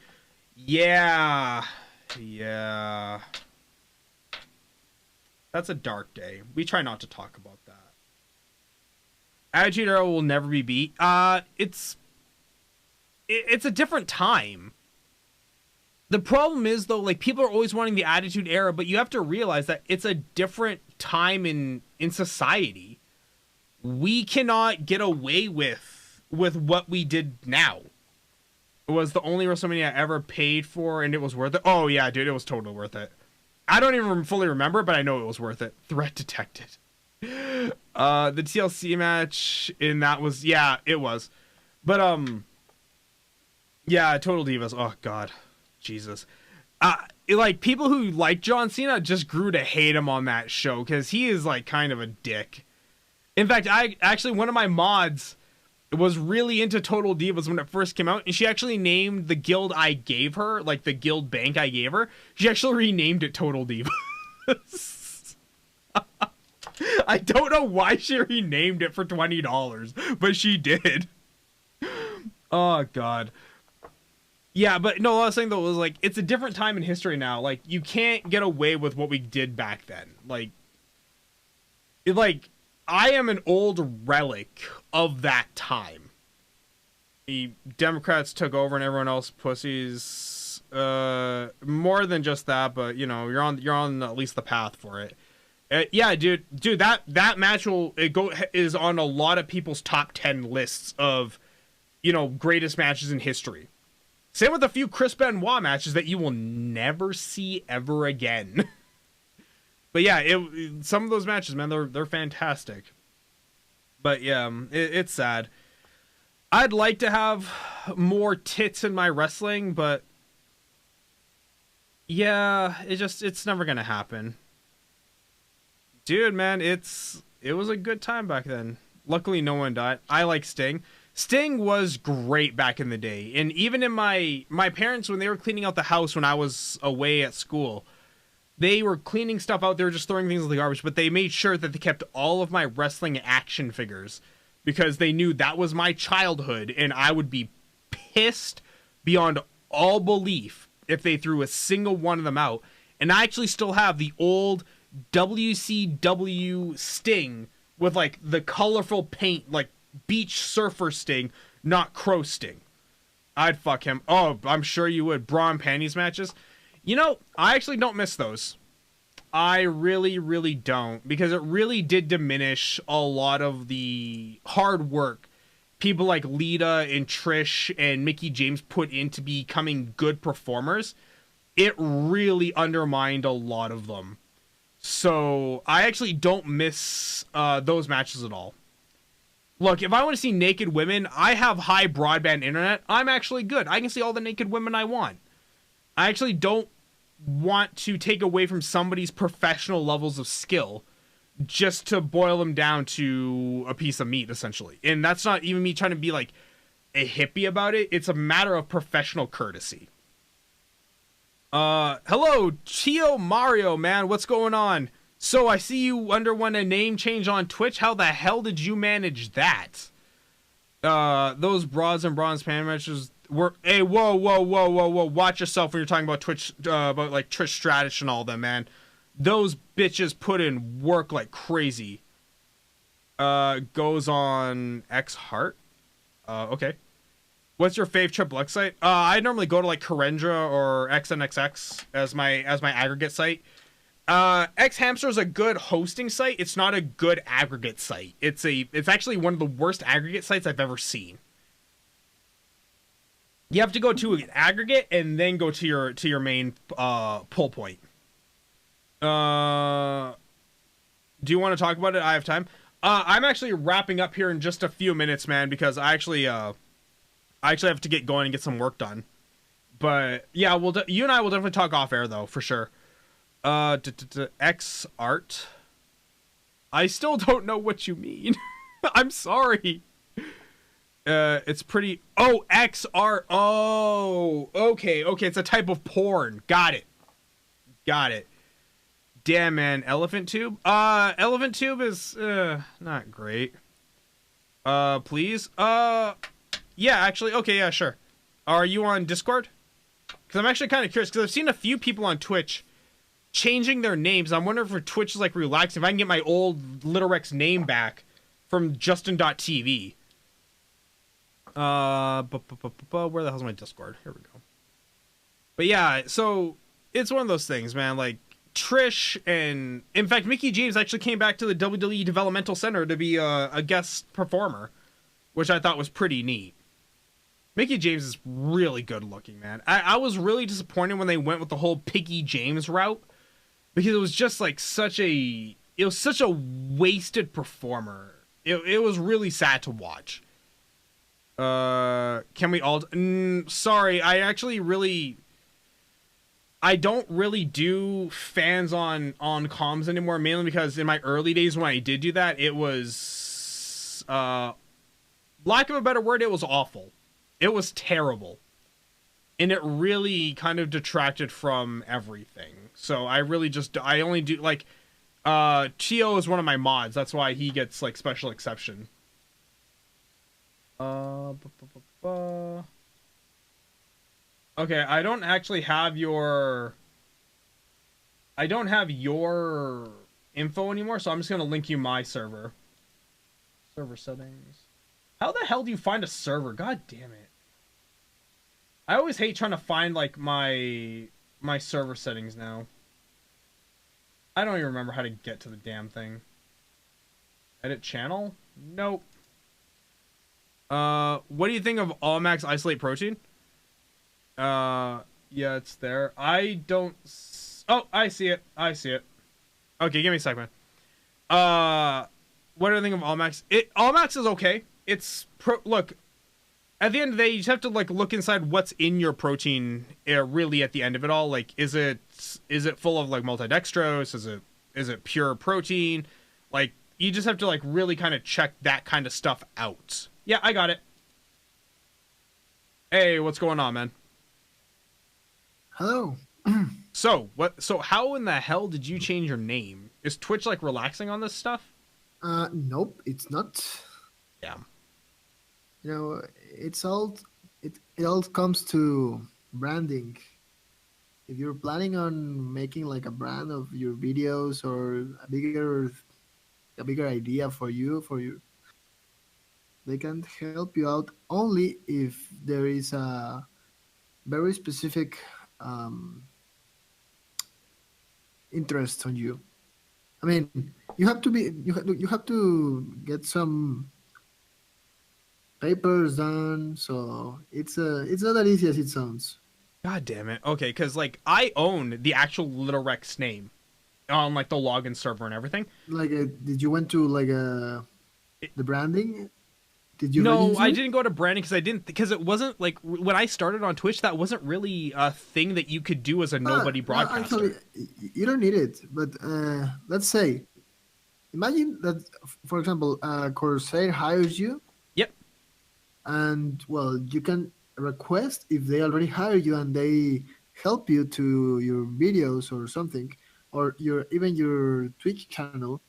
Yeah. That's a dark day. We try not to talk about that. Attitude Era will never be beat. It's a different time. The problem is, though, like, people are always wanting the Attitude Era, but you have to realize that it's a different time in society. We cannot get away with what we did now. It was the only WrestleMania I ever paid for, and it was worth it. Oh, yeah, dude, it was totally worth it. I don't even fully remember, but I know it was worth it. Threat detected. The TLC match in that was, yeah, it was. But, yeah, Total Divas. Oh, God. Jesus. Like, people who like John Cena just grew to hate him on that show, because he is, like, kind of a dick. In fact, one of my mods was really into Total Divas when it first came out, and she actually named the guild I gave her, like the guild bank I gave her, she actually renamed it Total Divas. I don't know why she renamed it for $20, but she did. Oh, God. Yeah, but no, what I was saying, though, was, like, it's a different time in history now. Like, you can't get away with what we did back then. Like, I am an old relic of that time. The Democrats took over and everyone else pussies. More than just that, but you know, you're on at least the path for it. Yeah, dude, that match is on a lot of people's top 10 lists of, you know, greatest matches in history. Same with a few Chris Benoit matches that you will never see ever again. But yeah, some of those matches, man, they're fantastic. But yeah, it's sad. I'd like to have more tits in my wrestling, but yeah, it's never gonna happen. Dude, man, it was a good time back then. Luckily, no one died. I like Sting. Sting was great back in the day, and even in my parents, when they were cleaning out the house when I was away at school, they were cleaning stuff out. They were just throwing things in the garbage, but they made sure that they kept all of my wrestling action figures because they knew that was my childhood, and I would be pissed beyond all belief if they threw a single one of them out. And I actually still have the old WCW Sting with, like, the colorful paint, like beach surfer Sting, not Crow Sting. I'd fuck him. Oh, I'm sure you would. Bra and panties matches. You know, I actually don't miss those. I really, really don't, because it really did diminish a lot of the hard work people like Lita and Trish and Mickie James put into becoming good performers. It really undermined a lot of them. So I actually don't miss those matches at all. Look, if I want to see naked women, I have high broadband internet. I'm actually good. I can see all the naked women I want. I actually don't want to take away from somebody's professional levels of skill just to boil them down to a piece of meat, essentially. And that's not even me trying to be like a hippie about it. It's a matter of professional courtesy. Hello, Chio Mario, man. What's going on? So I see you underwent a name change on Twitch. How the hell did you manage that? Those bras and bronze pan matches Hey, whoa. Watch yourself when you're talking about Twitch, about like Trish Stratus and all them, man. Those bitches put in work like crazy. Goes on X Heart. Okay. What's your fave triple X site? I normally go to like Karendra or XNXX as my aggregate site. X Hamster is a good hosting site. It's not a good aggregate site. It's actually one of the worst aggregate sites I've ever seen. You have to go to an aggregate and then go to your main pull point. Do you want to talk about it? I have time. I'm actually wrapping up here in just a few minutes, man, because I actually have to get going and get some work done. But yeah, you and I will definitely talk off air though, for sure. X art. I still don't know what you mean. I'm sorry. It's pretty. Oh, X art. Oh, okay. It's a type of porn. Got it. Damn, man. Elephant Tube. Elephant Tube is not great. Please. Yeah, actually. Okay, yeah, sure. Are you on Discord? Because I'm actually kind of curious. Because I've seen a few people on Twitch changing their names. I'm wondering if Twitch is like relaxing. If I can get my old Little Rex name back from Justin.tv. Where the hell's my Discord? Here we go. But yeah, so it's one of those things, man. Like Trish and in fact Mickey James actually came back to the WWE Developmental Center to be a guest performer, which I thought was pretty neat. Mickey James is really good looking, man. I was really disappointed when they went with the whole Piggy James route because it was just like such a wasted performer. It was really sad to watch. Can we all? Sorry, I don't really do fans on comms anymore, mainly because in my early days when I did do that, it was, lack of a better word, it was awful. It was terrible. And it really kind of detracted from everything. So I only do, like, Chio is one of my mods. That's why he gets, like, special exception. Okay, I don't actually have your info anymore, so I'm just gonna link you my server. Server settings. How the hell do you find a server? God damn it. I always hate trying to find like my server settings now. I don't even remember how to get to the damn thing. Edit channel? Nope. What do you think of Allmax Isolate Protein? Yeah, it's there. I don't... Oh, I see it. Okay, give me a second. What do I think of Allmax? Allmax is okay. It's... Look, at the end of the day, you just have to, like, look inside what's in your protein, really, at the end of it all. Like, is it full of, like, multidextrose? Is it pure protein? Like, you just have to, like, really kind of check that kind of stuff out. Yeah, I got it. Hey, what's going on, man? Hello. So how in the hell did you change your name? Is Twitch like relaxing on this stuff? Nope, it's not. Yeah. You know, it all comes to branding. If you're planning on making like a brand of your videos or a bigger idea for you, they can help you out only if there is a very specific interest on you. I mean, you have to get some papers done, so it's not that easy as it sounds. God damn it. Okay, because like I own the actual Little Rex name on like the login server and everything. Like, did you went to like the branding? Did you? No, I didn't go to branding because it wasn't like when I started on Twitch. That wasn't really a thing that you could do as a nobody broadcaster. Actually, you don't need it. But let's say, imagine that, for example, Corsair hires you. Yep. And well, you can request if they already hired you and they help you to your videos or something, or even your Twitch channel.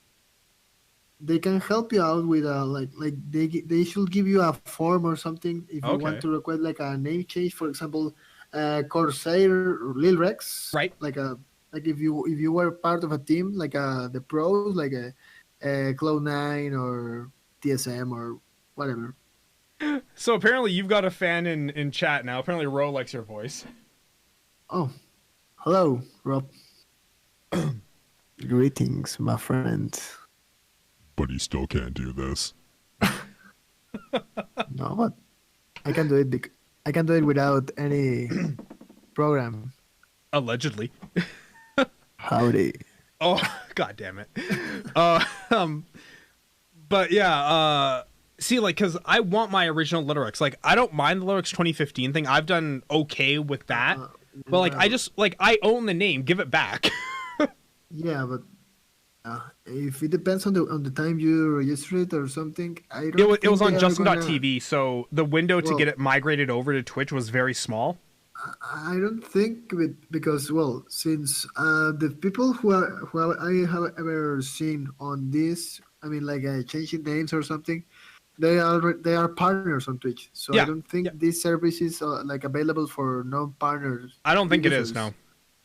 they can help you out with like they should give you a form or something if you want Okay. to request like a name change, for example, Corsair or Lil Rex, Right. like if you were part of a team like the pros like a Cloud9 or TSM or whatever. So apparently you've got a fan in chat now. Apparently Ro likes your voice. Oh, hello, Rob. Greetings, my friend. But he still can't do this. No, but I can do it. I can do it without any program. Allegedly. Howdy. Oh, god damn it. Uh, um, but yeah, see, like, because I want my original Littlerex. Like, I don't mind the Littlerex 2015 thing. I've done okay with that. But, like, I just, like, I own the name. Give it back. Yeah, but if it depends on the time you register it or something, I don't. It was think on they are gonna- Justin.tv, so the window to Well- get it migrated over to Twitch was very small. I don't think because well, since the people who I have ever seen on this, I mean, like changing names or something, they are partners on Twitch. So Yeah, I don't think yeah. this service is like available for non-partners. I don't think it is, users. no.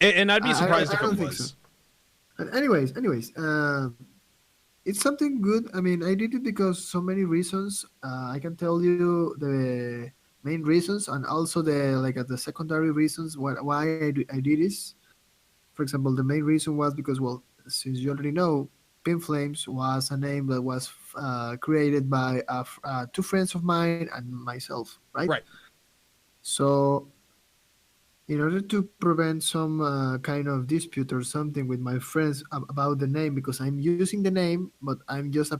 And I'd be surprised I if don't it think was. so. But anyways, it's something good. I mean, I did it because so many reasons. I can tell you the main reasons and also the secondary reasons why I did this. For example, the main reason was because, well, since you already know, Pin Flames was a name that was created by two friends of mine and myself, right? Right. So in order to prevent some kind of dispute or something with my friends about the name, because I'm using the name, but I'm just the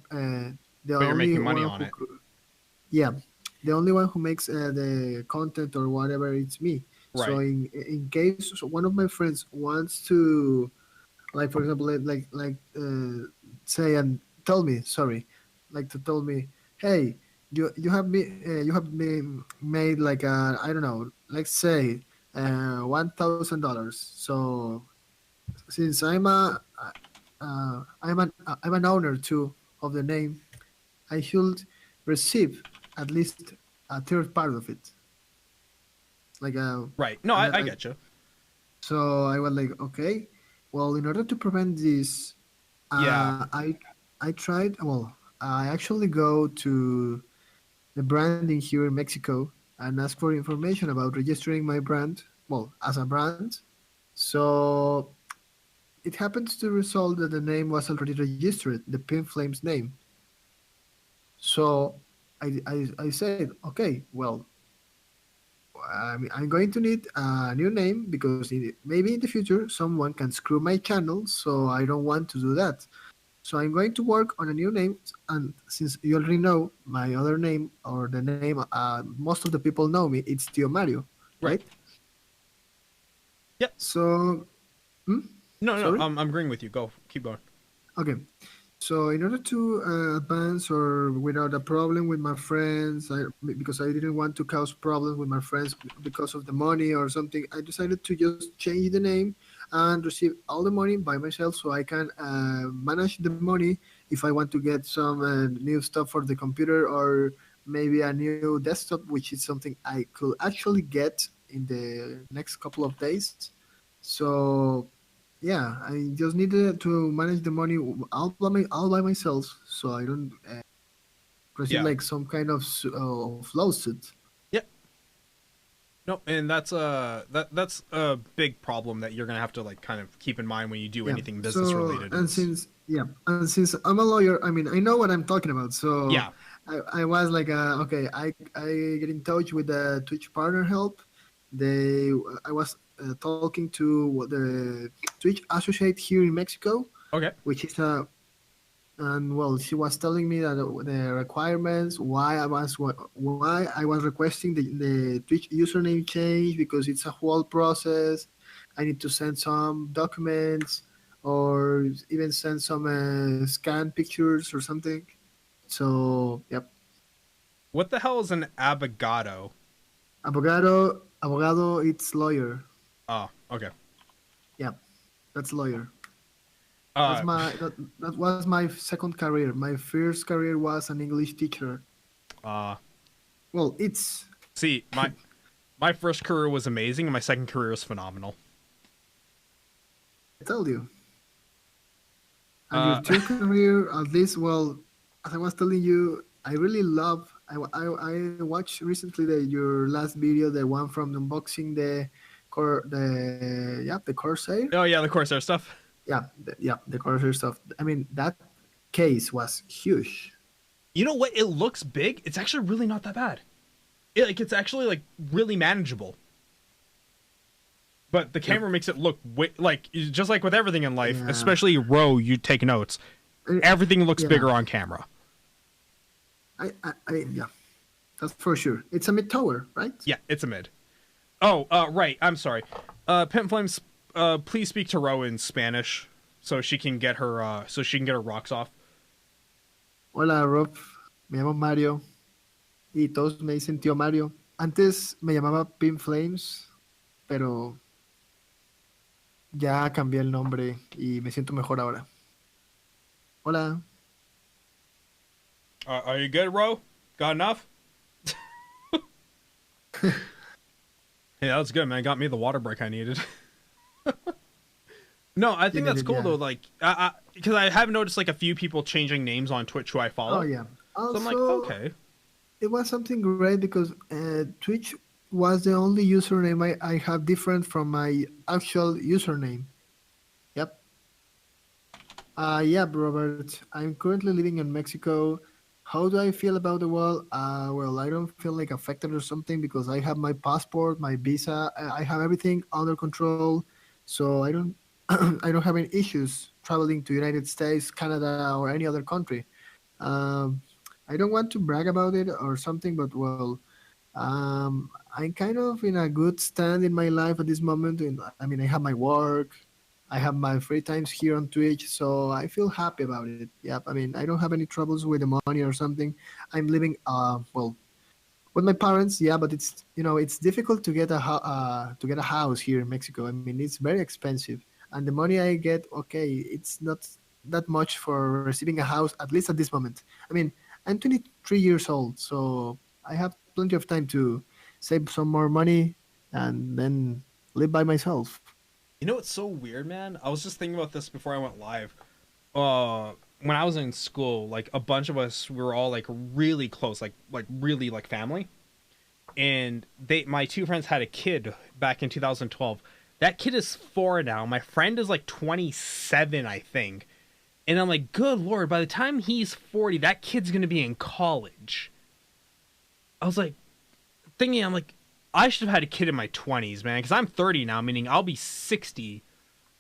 But you're only making money one on it. Yeah, the only one who makes the content or whatever, it's me. So Right. in case one of my friends wants to, like for example, say and tell me, sorry, like to tell me, hey, you have been made like I don't know, let's say $1,000. So since I'm an owner too of the name, I should receive at least a third part of it. Like Right. No, and I get you. so I was like, okay, well, in order to prevent this, Yeah. I tried. Well, I actually go to the branding here in Mexico and ask for information about registering my brand. Well, as a brand. So it happens to result that the name was already registered, the Pin Flames name. So I said, okay, well, I'm going to need a new name because maybe in the future someone can screw my channel, so I don't want to do that. So I'm going to work on a new name, and since you already know my other name or the name most of the people know me, it's Tio Mario, right? Yep. So, No, Sorry? I'm agreeing with you. Go. Keep going. okay. So in order to advance or without a problem with my friends, because I didn't want to cause problems with my friends because of the money or something, I decided to just change the name and receive all the money by myself so I can manage the money if I want to get some new stuff for the computer or maybe a new desktop, which is something I could actually get in the next couple of days. So yeah, I just needed to manage the money all by myself, so I don't receive Yeah. like some kind of lawsuit. No, and that's a big problem that you're gonna have to like kind of keep in mind when you do Yeah. anything business So, related. and since I'm a lawyer, I mean I know what I'm talking about. So Yeah. I was like, okay, I get in touch with the Twitch partner help. I was talking to the Twitch associate here in Mexico, Okay. which is and well, she was telling me that the requirements, why I was requesting the Twitch username change because it's a whole process. I need to send some documents or even send some scan pictures or something. So yep, What the hell is an abogado? abogado, it's lawyer. Oh, okay. Yep, that's lawyer. That's Uh, that was my second career. My first career was an English teacher. uh, Well, it's see, my first career was amazing, and my second career was phenomenal. I told you. And Uh, your third career, at least, well, as I was telling you, I really love. I watched recently your last video, the one from unboxing the Corsair. Oh yeah, the Corsair stuff. The Corsair stuff. I mean, that case was huge. You know what? It looks big. It's actually really not that bad. It's actually like really manageable. But the camera makes it look like just like with everything in life, Yeah. especially Ro, you take notes. Uh, Everything looks yeah. bigger on camera. Yeah, that's for sure. It's a mid tower, right? Yeah, it's a mid. Oh, right. I'm sorry. Pimp Flames, please speak to Ro in Spanish so she can get her rocks off. Hola, Rob. Me llamo Mario. Y todos me dicen tío Mario. Antes me llamaba Pin Flames, pero ya cambié el nombre y me siento mejor ahora. Hola. Are you good, Ro? Got enough? Yeah, that was good, man. Got me the water break I needed. No, I think Yeah, that's cool yeah. though. Like, because I have noticed like a few people changing names on Twitch who I follow. Oh, yeah. So Also, I'm like, okay. it was something great because Twitch was the only username I have different from my actual username. Yep. Yeah, Robert. I'm currently living in Mexico. How do I feel about the world? Well, I don't feel like affected or something because I have my passport, my visa. I have everything under control, so I don't, I don't have any issues traveling to United States, Canada, or any other country. Um, I don't want to brag about it or something, but well, I'm kind of in a good stand in my life at this moment. And I mean, I have my work, I have my free times here on Twitch, so I feel happy about it. Yep. I mean, I don't have any troubles with the money or something. I'm living, well, with my parents. Yeah, but it's difficult to get a house here in Mexico. I mean, it's very expensive, and the money I get, okay, it's not that much for receiving a house, at least at this moment. I mean, I'm 23 years old, so I have plenty of time to save some more money and then live by myself. You know what's so weird, man? I was just thinking about this before I went live. When I was in school, like a bunch of us, we were all like really close, like really like family. And my two friends had a kid back in 2012. That kid is 4 now. My friend is like 27, I think. And I'm like, good Lord, by the time he's 40, that kid's going to be in college. I was like, thinking, I'm like, I should have had a kid in my 20s, man, because I'm 30 now, meaning I'll be 60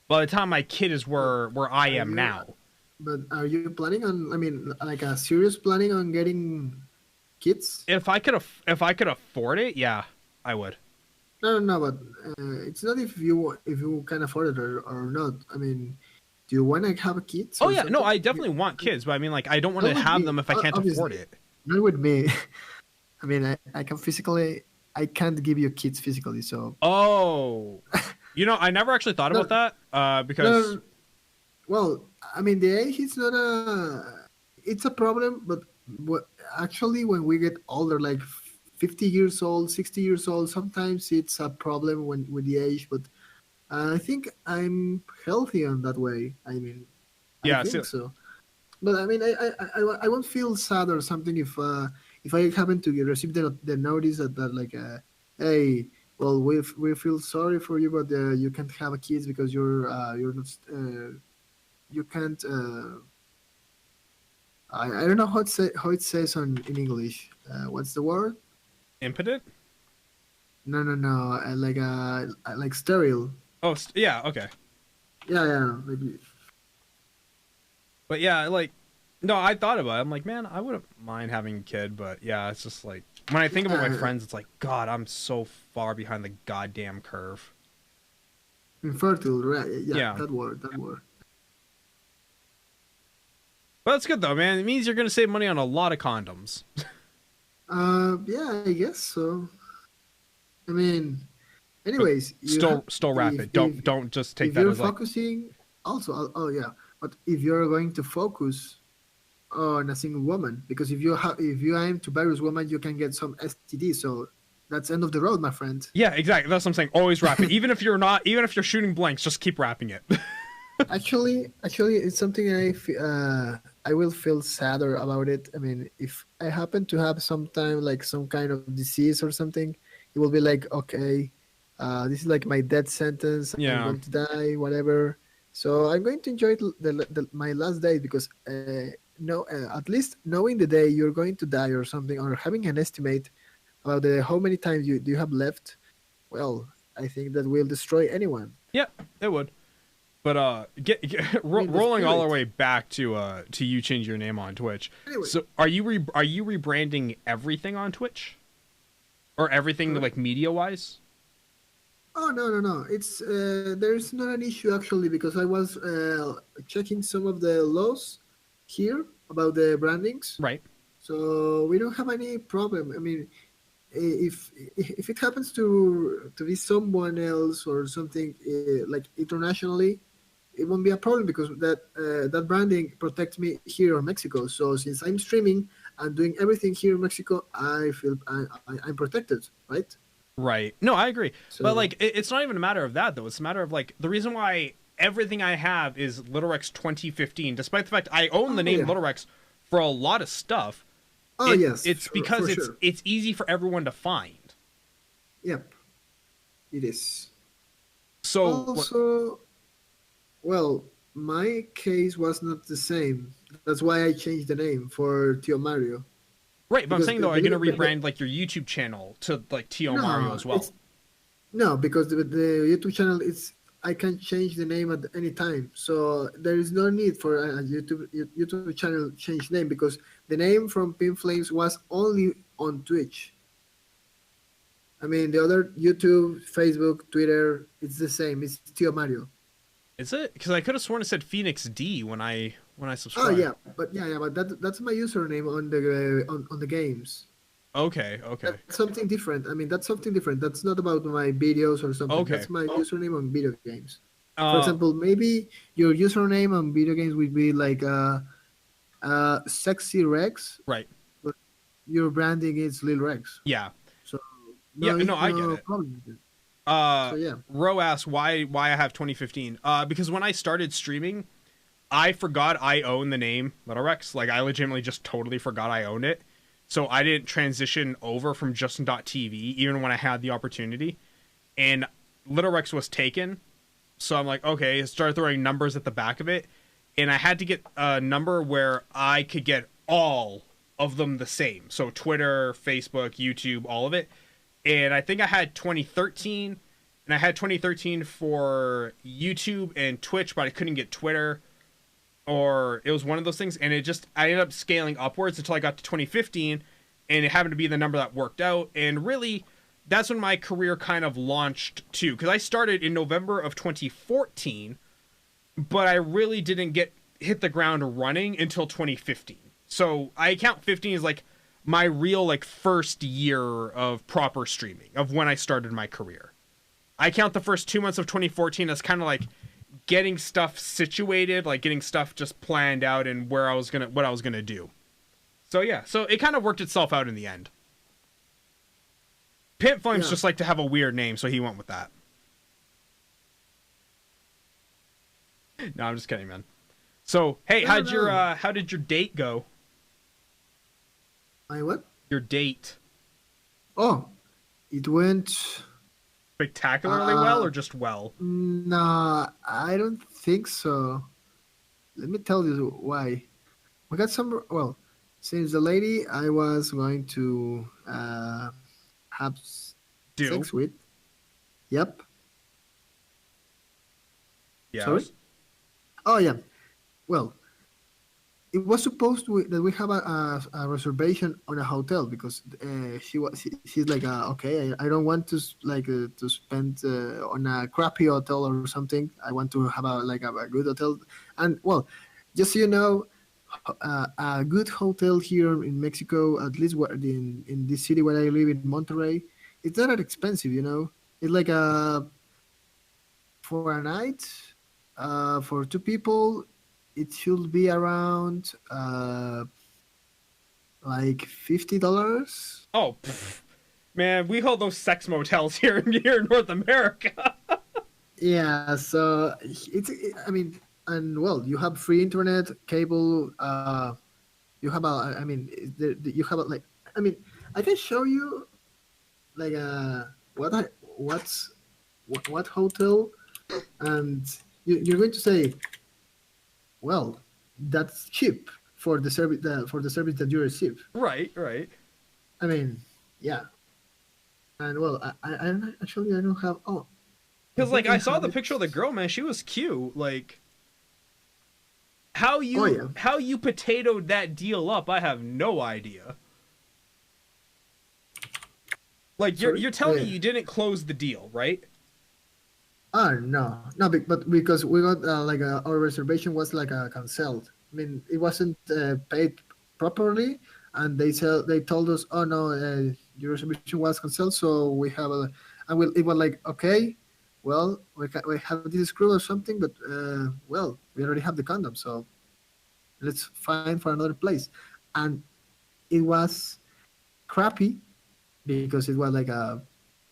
by the time my kid is where I am now. But are you planning on, I mean, like a serious planning on getting kids? If I could afford it, yeah, I would. No, but it's not if you can afford it or not. I mean, do you want to have kids? Oh or yeah, no, something? I definitely want kids, but I mean, like, I don't want Not to with have me, them if I can't obviously. afford it. Not with me. I mean, I can physically, I can't give you kids physically, so. Oh, I never actually thought about that because No, well, I mean, the age is not it's a problem, but actually, when we get older, like 50 years old, 60 years old, sometimes it's a problem with the age, but I think I'm healthy on that way. I mean, Yeah, I think so. But I mean, I won't feel sad or something if I happen to receive the notice that like, hey, well, we feel sorry for you, but you can't have a kids because you're not you can't. I don't know how it says in English. What's the word? impotent. No, like sterile. Oh, yeah, okay. Yeah, maybe. But yeah, like, no, I thought about it. I'm like, man, I wouldn't mind having a kid, but yeah, it's just like when I think about my friends, it's like, God, I'm so far behind the goddamn curve. Infertile, right? Yeah. That word. But that's good though, man. It means you're gonna save money on a lot of condoms. Yeah, I guess so. I mean, anyways, Still rapid. Don't just take if that you're as like. focusing. Also, oh yeah, But if you're going to focus on a single woman, because if you aim to various women, you can get some STD. So that's end of the road, my friend. Yeah, exactly. That's what I'm saying. Always wrap it. Even if you're shooting blanks, just keep wrapping it. Actually, it's something I will feel sadder about it. I mean, if I happen to have sometime like some kind of disease or something, it will be like, okay, this is like my death sentence. Yeah. I'm going to die, whatever. So I'm going to enjoy my last day because no, at least knowing the day you're going to die or something, or having an estimate about how many times you have left. Well, I think that will destroy anyone. Yeah, it would. But rolling all our way back to you change your name on Twitch. Anyway. So are you rebranding everything on Twitch, or everything like media wise? Oh no! It's there's not an issue actually because I was checking some of the laws here about the brandings. Right. So we don't have any problem. I mean, if it happens to be someone else or something like internationally, it won't be a problem because that branding protects me here in Mexico. So since I'm streaming and doing everything here in Mexico, I feel I'm protected, right? Right. No, I agree. So- But like, it's not even a matter of that though. It's a matter of like the reason why everything I have is Little Rex 2015, despite the fact I own the name yeah. Little Rex for a lot of stuff. Oh yes, It's sure, because for it's sure. it's easy for everyone to find. Yep, it is. So Also, well, my case was not the same. That's why I changed the name for Tio Mario. right, but I'm because saying the though, are you gonna video- rebrand like your YouTube channel to like Tio Mario as well? it's- No, because the YouTube channel I can change the name at any time. So there is no need for a YouTube channel change name because the name from Pink Flames was only on Twitch. I mean, the other YouTube, Facebook, Twitter, it's the same. It's Tio Mario. Is it? Because I could have sworn it said Phoenix D when I Oh subscribed. yeah, but that's my username on the games. Okay. That's something different. I mean, that's something different. That's not about my videos or something. Okay. That's my username on video games. For Uh, example, maybe your username on video games would be like Sexy Rex. right. Your branding is Lil Rex. Yeah. So Yeah, no, I get it. problem with it. Uh, So yeah. Ro asks why I have 2015. Because when I started streaming, I forgot I own the name Little Rex. Like I legitimately just totally forgot I owned it. So I didn't transition over from Justin.tv even when I had the opportunity. And Little Rex was taken. So I'm like, okay, I started throwing numbers at the back of it. And I had to get a number where I could get all of them the same. So Twitter, Facebook, YouTube, all of it. And I think I had 2013. And I had 2013 for YouTube and Twitch, but I couldn't get Twitter. Or it was one of those things. And I ended up scaling upwards until I got to 2015. And it happened to be the number that worked out. And really, that's when my career kind of launched too. Because I started in November of 2014. But I really didn't hit the ground running until 2015. So I count 15 as like my real like first year of proper streaming of when I started my career. I count the first 2 months of 2014 as kind of like getting stuff situated, like getting stuff just planned out and what I was gonna do. So yeah, so it kind of worked itself out in the end. Pit Flames Yeah. just like to have a weird name, so he went with that. No, I'm just kidding, man. So hey, No, how did your date go? My what? Your date Oh, it went. spectacularly well or just well? Nah, I don't think so. Let me tell you why. We got some. Well, since the lady I was going to have Do sex with. Yep. yeah. Sorry? Oh yeah. Well, it was supposed that we have a reservation on a hotel because she's like okay, I don't want to to spend on a crappy hotel or something. I want to have a good hotel. And well, just so you know, a good hotel here in Mexico, at least in this city where I live in Monterrey, it's not that expensive. You know, it's like for a night, for two people. it should be around like $50. Oh, pff, man, we hold those sex motels here in North America. Yeah, so I mean, and well, you have free internet, cable. You have a, I mean, you have a, like, I mean, I can show you like what hotel, and you're going to say, well, that's cheap for the service that you receive. Right, right. I mean, yeah, and well, I don't actually I don't have Because like I saw have the it. picture of the girl, man. She was cute. Like how you Oh, yeah. how you potatoed that deal up, I have no idea. Like Sorry? you're telling me Yeah. you didn't close the deal, right? No, but because we got like our reservation was like cancelled. I mean, it wasn't paid properly, and they told us, oh no, your reservation was cancelled. So we have it was like, okay, well, we have this screw or something, but well, we already have the condom, so let's find for another place. And it was crappy because it was like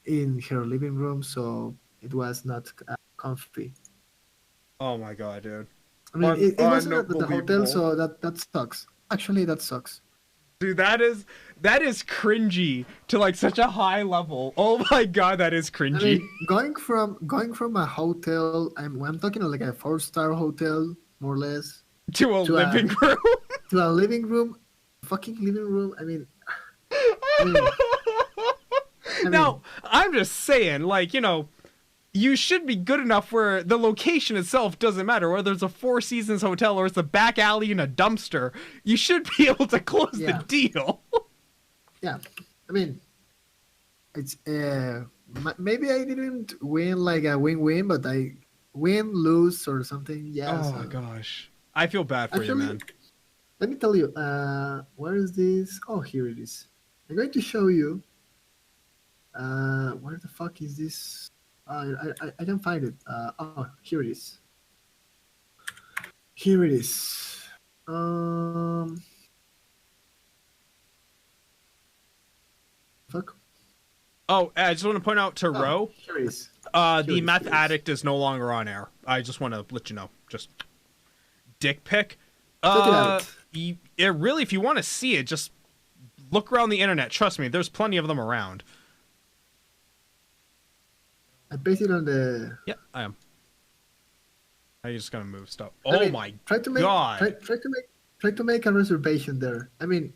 in her living room, so it was not comfy. Oh my god, dude. I mean, it wasn't at the hotel, Unbelievable. so that sucks. Actually, that sucks. Dude, that is cringy to like such a high level. Oh my god, that is I cringy. mean, going from a hotel, I'm talking like a 4-star hotel, more or less, to a to a- living room. to a living room, fucking living room. I mean, I Now, I'm just saying, like, you know, you should be good enough where the location itself doesn't matter, whether it's a Four Seasons hotel or it's a back alley in a dumpster. You should be able to close Yeah. the deal. yeah, I mean, it's maybe I didn't win like a win-win, but I win lose or something. Yeah. Oh so- my gosh. I feel bad for you, Actually, man. let me tell you. Where is this? Oh, here it is. I'm going to show you. Where the fuck is this? I can find it. Oh, here it is. Here it is. Fuck. Oh, I just want to point out to Oh, Ro, here it is. the Here it meth is. addict is no longer on air. I just want to let you know. Just dick pic. Check it out. Really, if you want to see it, just look around the internet. Trust me, there's plenty of them around. I pasted it on the. Yeah, I am. I just gonna move stuff. I Oh mean, my try to make, god! Try to make a reservation there. I mean,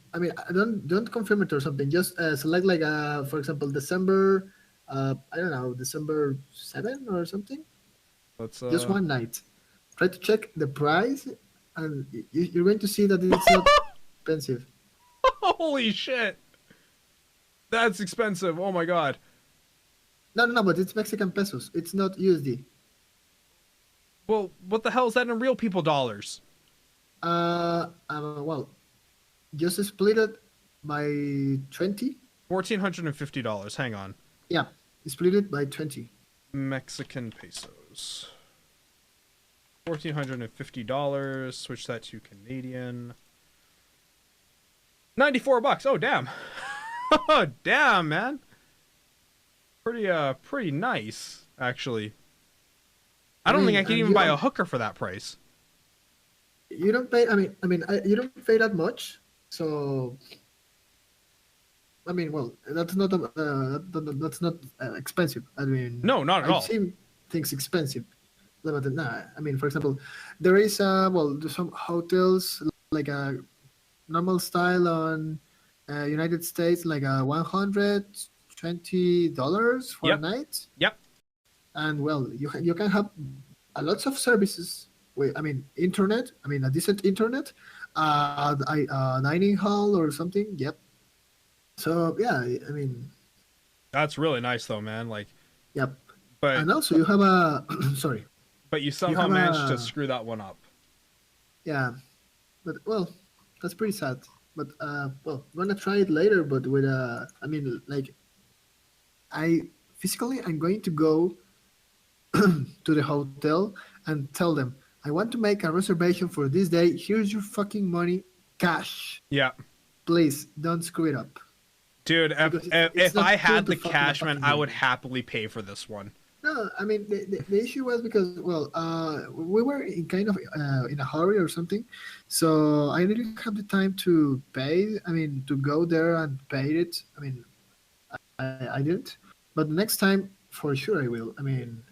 don't confirm it or something. Just select like for example, December. I don't know, December 7 or something. Let's Just one night. Try to check the price, and you're going to see that it's not expensive. Holy shit! That's expensive. Oh my god. No, but it's Mexican pesos. It's not USD. Well, what the hell is that in real people dollars? Well, just split it by 20. $1,450. Hang on. Yeah, split it by 20. Mexican pesos. $1,450. Switch that to Canadian. $94. Oh damn. Oh damn, man. Pretty nice, actually. I don't think I can and even you buy a don't- hooker for that price. You don't pay. You don't pay that much. So, I mean, well, that's not that's not expensive. I mean, No, not at I've all. seen things expensive. But nah, I mean, for example, there is there's some hotels like a normal style on United States, like $120 for Yep. a night. Yep. And well, you can have lots of services. I mean, internet. I mean, a decent internet, dining hall or something. Yep. So yeah, I mean, That's really nice though, man. Like, yep. but And also, you have a sorry. but you somehow have managed to a- screw that one up. Yeah, but well, that's pretty sad. But well, I'm gonna try it later. But with I mean, like, I'm going to go to the hotel and tell them, I want to make a reservation for this day. Here's your fucking money, cash. Yeah. Please don't screw it up. Dude, Because if it's not I cool had to the fuck with cash, a man, fucking I game. would happily pay for this one. No, I mean the issue was because we were in kind of in a hurry or something, so I didn't have the time to pay. I mean to go there and pay it. I mean I didn't, but the next time for sure I will. I mean,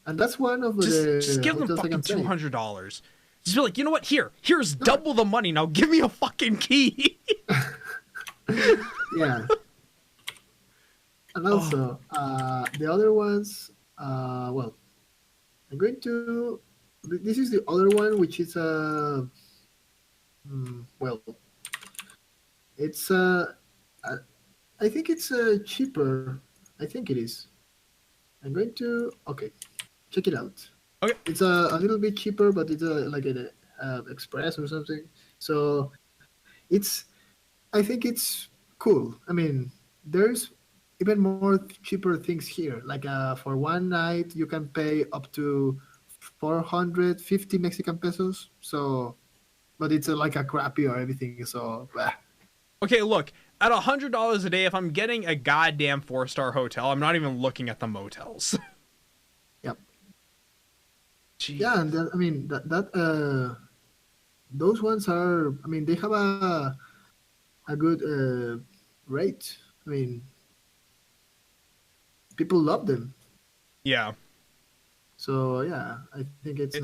and that's one of the Just give them hotels I fucking can say. $200. Just be like, you know what? Here's double the money. Now give me a fucking key. Yeah. And also, the other ones, well, I'm going to. This is the other one, which is well, it's I think it's cheaper. I think it is. I'm going to check it out. Okay. It's a little bit cheaper, but it's like an express or something. So I think it's cool. I mean, there's even more cheaper things here. Like for one night, you can pay up to 450 Mexican pesos. So, but it's like a crappy or everything. So, bah. Okay, look, at $100 a day, if I'm getting a goddamn 4-star hotel, I'm not even looking at the motels. Yep. Jeez. Yeah, and I mean those ones are. I mean, they have a good rate. I mean, people love them. Yeah. So yeah, I think it's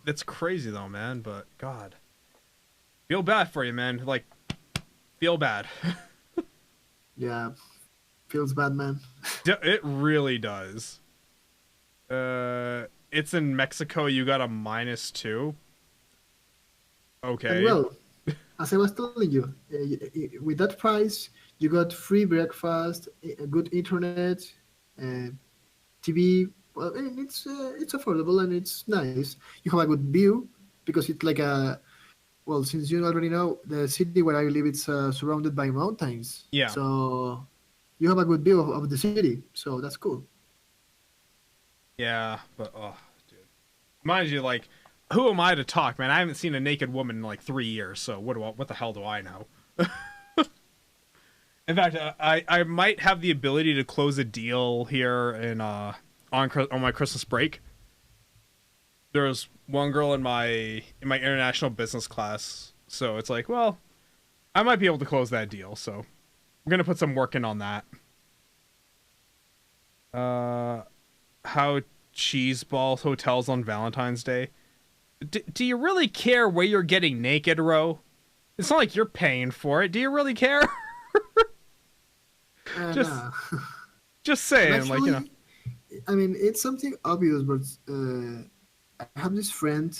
It's crazy though, man, but God. Feel bad for you, man. Like, feel bad. yeah, feels bad, man. It really does. It's in Mexico. You got a -2. Okay. And well, as I was telling you, with that price, you got free breakfast, a good internet, TV. Well, and it's affordable and it's nice. You have a good view because it's like a. Well, since you already know, the city where I live, it's surrounded by mountains. Yeah. So you have a good view of the city. So that's cool. Yeah, but dude. Mind you, like, who am I to talk, man? I haven't seen a naked woman in like 3 years, so what the hell do I know? In fact, I might have the ability to close a deal here in on my Christmas break. There was one girl in my international business class, so it's like, well, I might be able to close that deal. So I'm gonna put some work in on that. How cheeseball hotels on Valentine's Day. Do you really care where you're getting naked, Ro? It's not like you're paying for it. Do you really care? Just- Nah. Just saying, like, you know. I mean, it's something obvious, but I have this friend.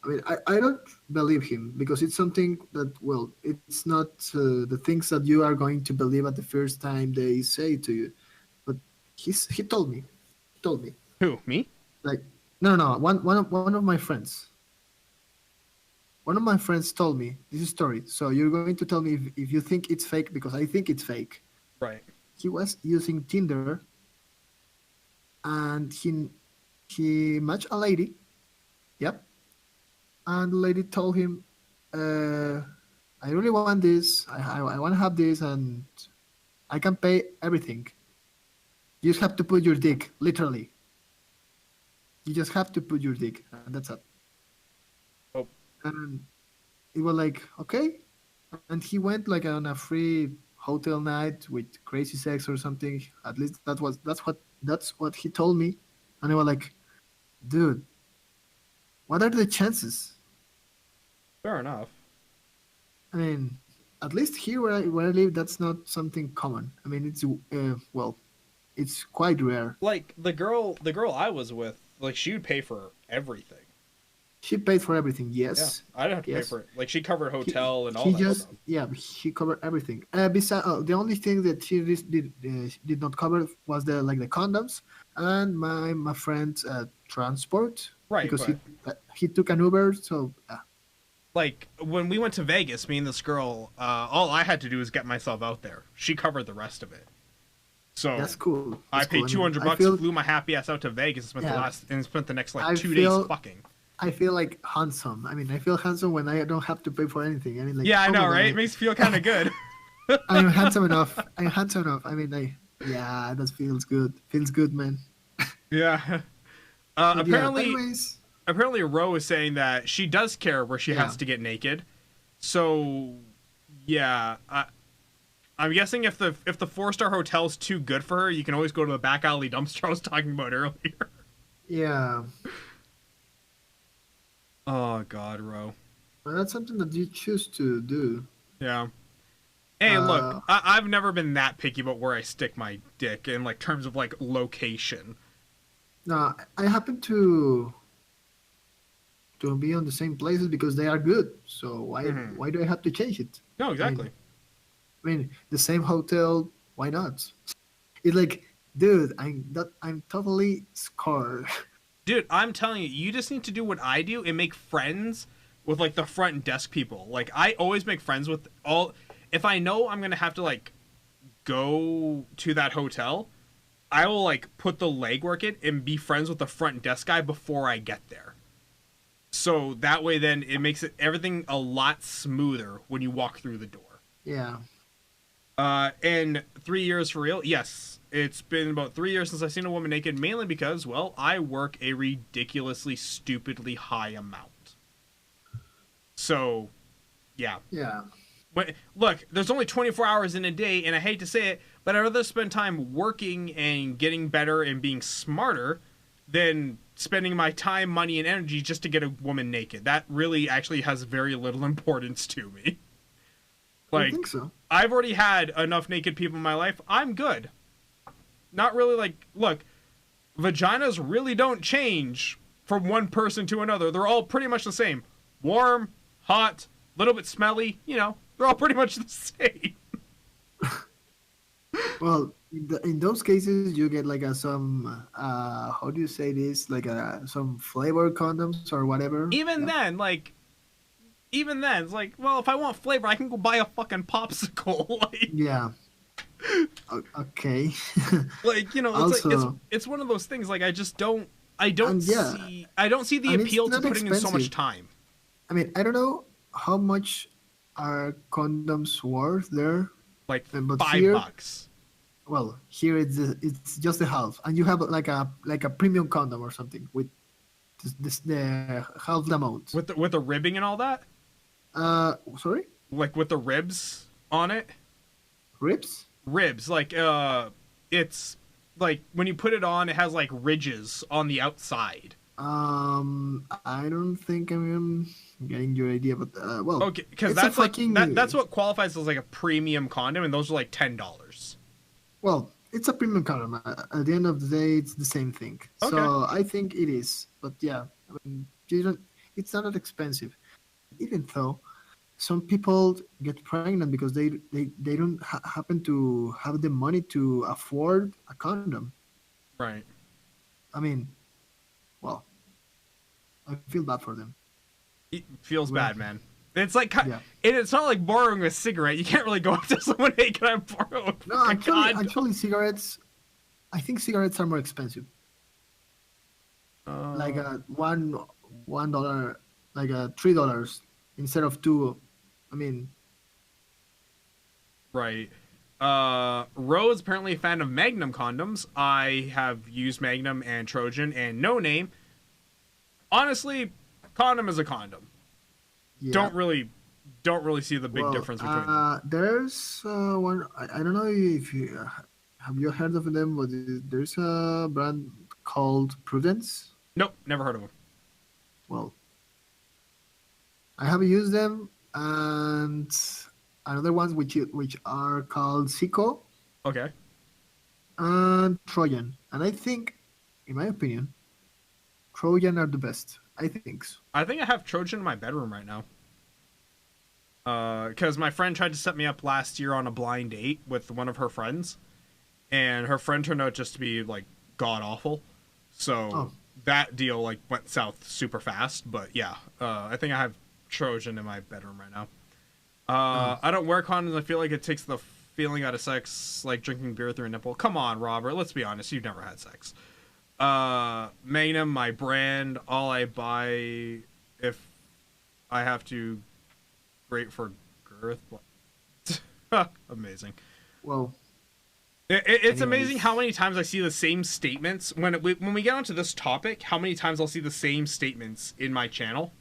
I mean, I don't believe him because it's something that, well, it's not the things that you are going to believe at the first time they say to you. But he told me, Who, me? like, no, one of my friends. One of my friends told me this story. So you're going to tell me if you think it's fake because I think it's fake. Right. He was using Tinder and he matched a lady. Yep. And the lady told him, I really want this. I want to have this and I can pay everything. You just have to put your dick, literally. You just have to put your dick, and that's it. Oh. And it was like, okay. And he went like on a free hotel night with crazy sex or something. At least that's what he told me. And I was like, dude, what are the chances? Fair enough. I mean, at least here where I live, that's not something common. I mean, it's well, it's quite rare. Like, the girl I was with, like, she would pay for everything. She paid for everything, Yeah. yes. I didn't have to Yes. pay for it. Like, she covered hotel and all She that just stuff. she covered everything. Besides, the only thing that she did not cover was the condoms and my friend's transport. Right, Because he took an Uber, so Like, when we went to Vegas, me and this girl, all I had to do was get myself out there. She covered the rest of it. So that's cool. I That's paid cool. I mean, $200, I feel- flew my happy ass out to Vegas, and spent Yeah. the next like I 2 feel- days fucking. I feel like handsome. I mean, I feel handsome when I don't have to pay for anything. I mean, like, Yeah, I oh know, my right? God, It makes you feel kind of good. I'm handsome enough. I'm handsome enough. I mean, yeah, that feels good. Feels good, man. Yeah. But yeah, Apparently, anyways, apparently, Ro is saying that she does care where she Yeah. has to get naked. So, yeah, I'm guessing if the 4-star hotel's too good for her, you can always go to the back alley dumpster I was talking about earlier. yeah, Oh God, Ro. well, that's something that you choose to do. Yeah. Hey, look, Uh, I've never been that picky about where I stick my dick in like terms of like location. No, I happen to be on the same places because they are good. So Mhm. why do I have to change it? No, exactly. I mean, the same hotel. Why not? It's like, dude, I'm totally scarred. Dude, I'm telling you, you just need to do what I do and make friends with like the front desk people. Like I always make friends with all. If I know I'm gonna have to like go to that hotel, I will like put the legwork in and be friends with the front desk guy before I get there. So that way, then it makes everything a lot smoother when you walk through the door. Yeah. And 3 years for real? Yes. It's been about 3 years since I've seen a woman naked, mainly because, well, I work a ridiculously, stupidly high amount. So, yeah. Yeah. But, look, there's only 24 hours in a day, and I hate to say it, but I'd rather spend time working and getting better and being smarter than spending my time, money, and energy just to get a woman naked. That really actually has very little importance to me. I Like, think so. I've already had enough naked people in my life. I'm good. Not really like, look, vaginas really don't change from one person to another. They're all pretty much the same. Warm, hot, little bit smelly, you know, they're all pretty much the same. Well, in those cases, you get like some how do you say this? Like some flavor condoms or whatever. Even then, it's like, well, if I want flavor, I can go buy a fucking popsicle. Like, Yeah. Okay. like, you know, it's like Also- it's one of those things. Like, I don't And yeah. see the And it's appeal to not putting in so much expensive. time. I mean, I don't know how much are condoms worth there. Like But $5. Well, here it's just the half, and you have like a premium condom or something with the half the amount. With the ribbing and all that? Sorry, Like with the ribs on it? ribs. Ribs, like it's like when you put it on, it has like ridges on the outside. I don't think I'm getting your idea, but well, Okay, because it's a that's like fucking- that's what qualifies as like a premium condom, and those are like $10. well, it's a premium condom. At the end of the day, it's the same thing. Okay. So I think it is, but yeah, I mean, it's not that expensive. Even though some people get pregnant because they don't happen to have the money to afford a condom. Right. I mean, well, I feel bad for them. It feels Well, bad, man. It's like yeah. it's not like borrowing a cigarette. You can't really go up to someone, hey, can I borrow a No, fucking condom?" actually, cigarettes. I think cigarettes are more expensive. Like a $1, like a $3 instead of $2. I mean, Right. Ro is apparently a fan of Magnum condoms. I have used Magnum and Trojan and No Name. Honestly, condom is a condom. yeah. Don't really see the big Well, difference between them. There's one. I don't know if you have you heard of them, but there's a brand called Prudence. Nope, never heard of them. Well, I have used them, and another ones which are called Seiko Okay. and Trojan. And I think, in my opinion, Trojan are the best. I think so. I think I have Trojan in my bedroom right now. Because my friend tried to set me up last year on a blind date with one of her friends, and her friend turned out just to be like god awful. So Oh. that deal like went south super fast. But yeah, I think I have Trojan in my bedroom right now. I don't wear condoms. I feel like it takes the feeling out of sex, like drinking beer through a nipple. Come on, Robert. Let's be honest. You've never had sex. Magnum, my brand, all I buy if I have to. Great for girth. Amazing. Well, It's amazing anyways. how many times I see the same statements when we get onto this topic. How many times I'll see the same statements in my channel.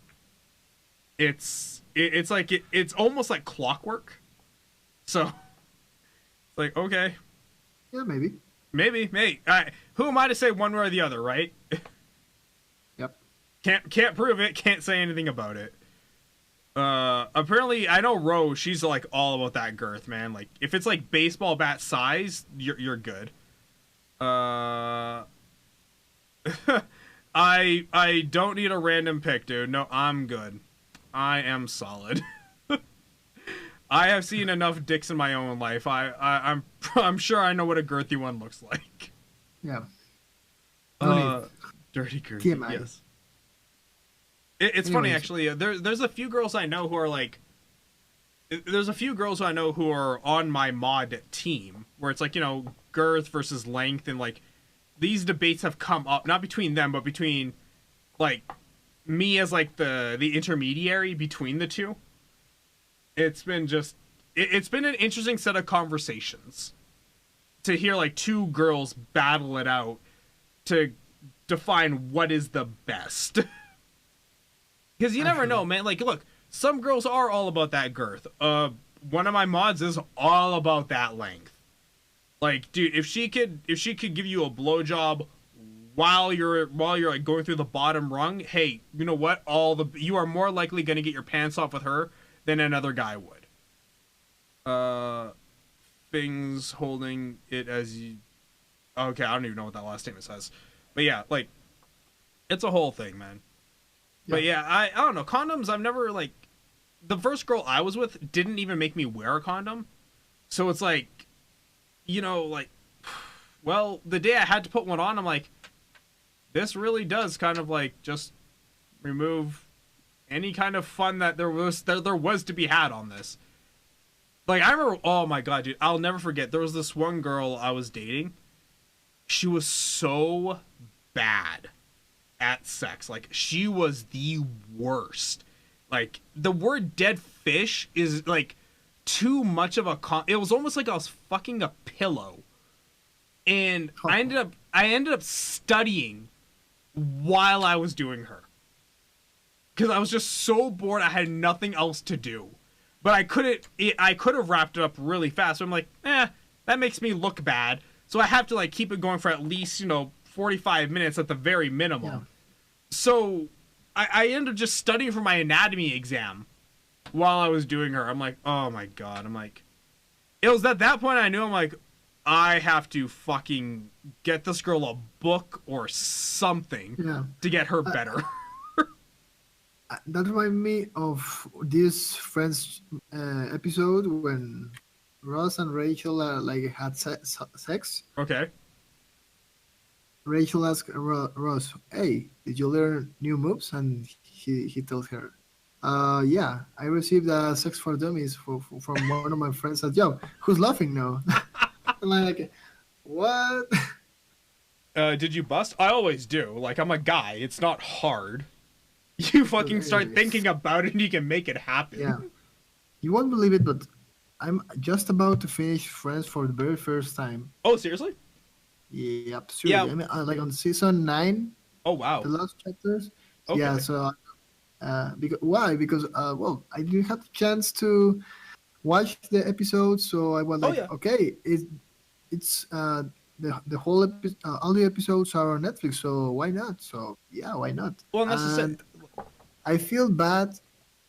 It's like it's almost like clockwork. So it's like, okay, yeah, maybe. maybe. Who am I to say one way or the other, right? Yep. Can't prove it. Can't say anything about it. Apparently, I know Rose. She's like all about that girth, man. Like if it's like baseball bat size, you're good. I don't need a random pick, dude. No, I'm good. I am solid. I have seen enough dicks in my own life. I'm sure I know what a girthy one looks like. Yeah. Dirty girthy. TMI. Yes. It's funny Anyways. actually. There's a few girls I know who are like. There's a few girls I know who are on my mod team where it's like, you know, girth versus length, and like these debates have come up not between them but between like me as like the intermediary between the two. It's been just it's been an interesting set of conversations to hear like two girls battle it out to define what is the best. Because you never know, man. Like, look, some girls are all about that girth. One of my mods is all about that length. Like, dude, if she could give you a blowjob while you're like going through the bottom rung, hey, you know what? You are more likely gonna get your pants off with her than another guy would. Things holding it as you. Okay, I don't even know what that last statement says, but yeah, like, it's a whole thing, man. But yeah, I don't know. Condoms, I've never, like... The first girl I was with didn't even make me wear a condom. So it's like, you know, like... Well, the day I had to put one on, I'm like... This really does kind of, like, just remove any kind of fun that there was to be had on this. Like, I remember... Oh, my God, dude. I'll never forget. There was this one girl I was dating. She was so bad at sex. Like, she was the worst. Like, the word dead fish is like too much of a it was almost like I was fucking a pillow. And I ended up studying while I was doing her, because I was just so bored. I had nothing else to do, but I could have wrapped it up really fast. So I'm like, that makes me look bad, so I have to like keep it going for at least, you know, 45 minutes at the very minimum. Yeah. So I ended up just studying for my anatomy exam while I was doing her. I'm like, oh my God. I'm like, it was at that point I knew, I'm like, I have to fucking get this girl a book or something to get her better. That reminds me of this Friends episode when Ross and Rachel had sex. Okay. Rachel asked Ross, "Hey, did you learn new moves?" And he tells her, "Yeah, I received a sex for dummies from one of my friends at job. Who's laughing now?" And I'm like, what? Did you bust? I always do. Like, I'm a guy. It's not hard. You fucking start thinking about it and you can make it happen. Yeah. You won't believe it, but I'm just about to finish Friends for the very first time. Oh, seriously? Yep. Seriously. Yeah. I mean, like on season 9. Oh, wow. The last chapters. Okay. Yeah. So, why? Because well, I didn't have the chance to watch the episode, so I was like, okay, it's the whole all the episodes are on Netflix, so why not? So yeah, why not? Well, and that's just it. I feel bad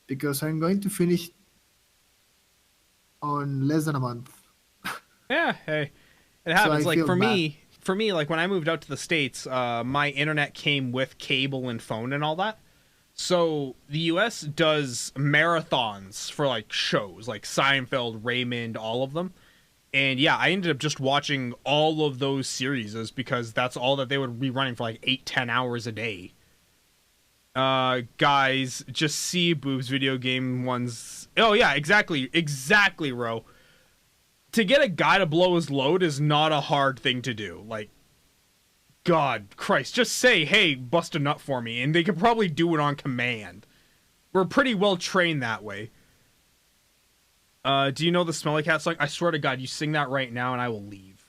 because I'm going to finish on less than a month. Yeah, hey, it happens. I Like feel for bad. me, like when I moved out to the States, my internet came with cable and phone and all that. So the US does marathons for like shows like Seinfeld, Raymond, all of them. And yeah, I ended up just watching all of those series because that's all that they would be running for like 8-10 hours a day. Guys, just see boobs video game ones. Oh yeah, exactly, Ro. To get a guy to blow his load is not a hard thing to do. Like, God, Christ, just say, hey, bust a nut for me, and they could probably do it on command. We're pretty well trained that way. Do you know the Smelly Cat song? I swear to God, you sing that right now and I will leave.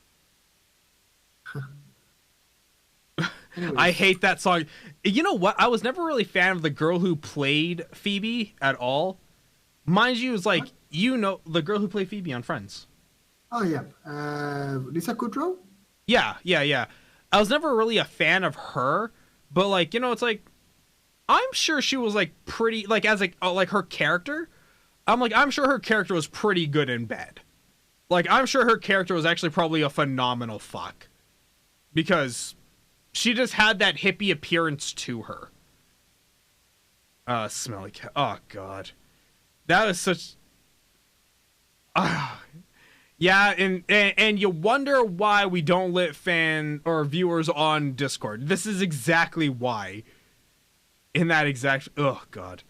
Anyways, I hate that song. You know what? I was never really a fan of the girl who played Phoebe at all. Mind you, it's like, you know, the girl who played Phoebe on Friends. Oh yeah, Lisa Kudrow. Yeah. I was never really a fan of her, but like, you know, it's like, I'm sure she was like pretty, like as like her character. I'm sure her character was pretty good in bed. Like, I'm sure her character was actually probably a phenomenal fuck. Because she just had that hippie appearance to her. Smelly Cat. Oh, God. That was such... Yeah, and you wonder why we don't let fan or viewers on Discord. This is exactly why. In that exact... Oh, God.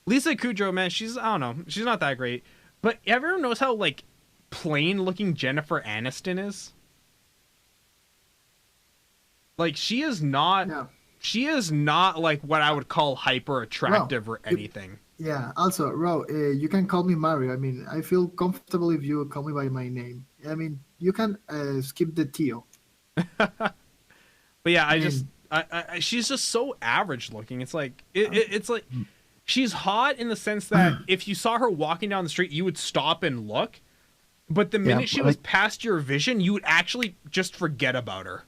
Lisa Kudrow, man, I don't know. She's not that great. But everyone knows how, like, plain-looking Jennifer Aniston is? Like, she is not... Yeah. She is not, like, what I would call hyper-attractive or anything. Yeah. Also, Ro, you can call me Mario. I mean, I feel comfortable if you call me by my name. I mean, you can skip the Tio. But yeah, I she's just so average-looking. It's like... It's like... She's hot in the sense that if you saw her walking down the street, you would stop and look. But the minute she was past your vision, you would actually just forget about her.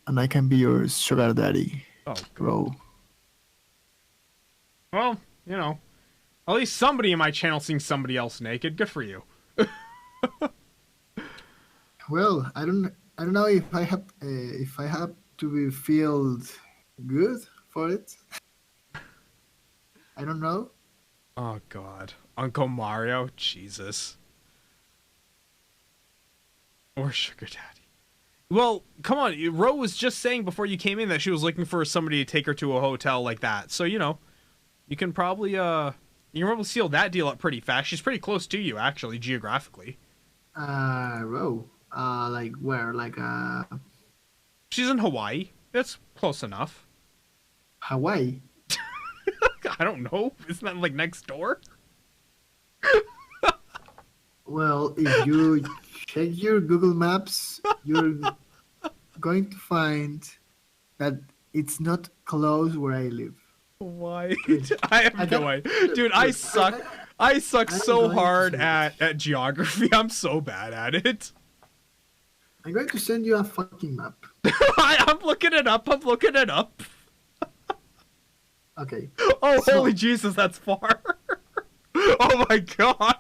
And I can be your sugar daddy, Oh, Ro. well, you know, at least somebody in my channel seeing somebody else naked. Good for you. Well, I don't know if I have to be feel good for it. I don't know. Oh, God. Uncle Mario? Jesus. Or Sugar Daddy. Well, come on. Ro was just saying before you came in that she was looking for somebody to take her to a hotel like that. So, you know, you can probably seal that deal up pretty fast. She's pretty close to you, actually, geographically. Ro. Like where? Like She's in Hawaii. That's close enough. Hawaii. I don't know. Isn't that like next door? Well, if you check your Google Maps, you're going to find that it's not close where I live. Why? I have no idea. Dude, I Look, suck. I suck I'm so going hard to- at geography. I'm so bad at it. I'm going to send you a fucking map. I'm looking it up. I'm looking it up. Okay. Oh, So- holy Jesus, that's far. Oh my God.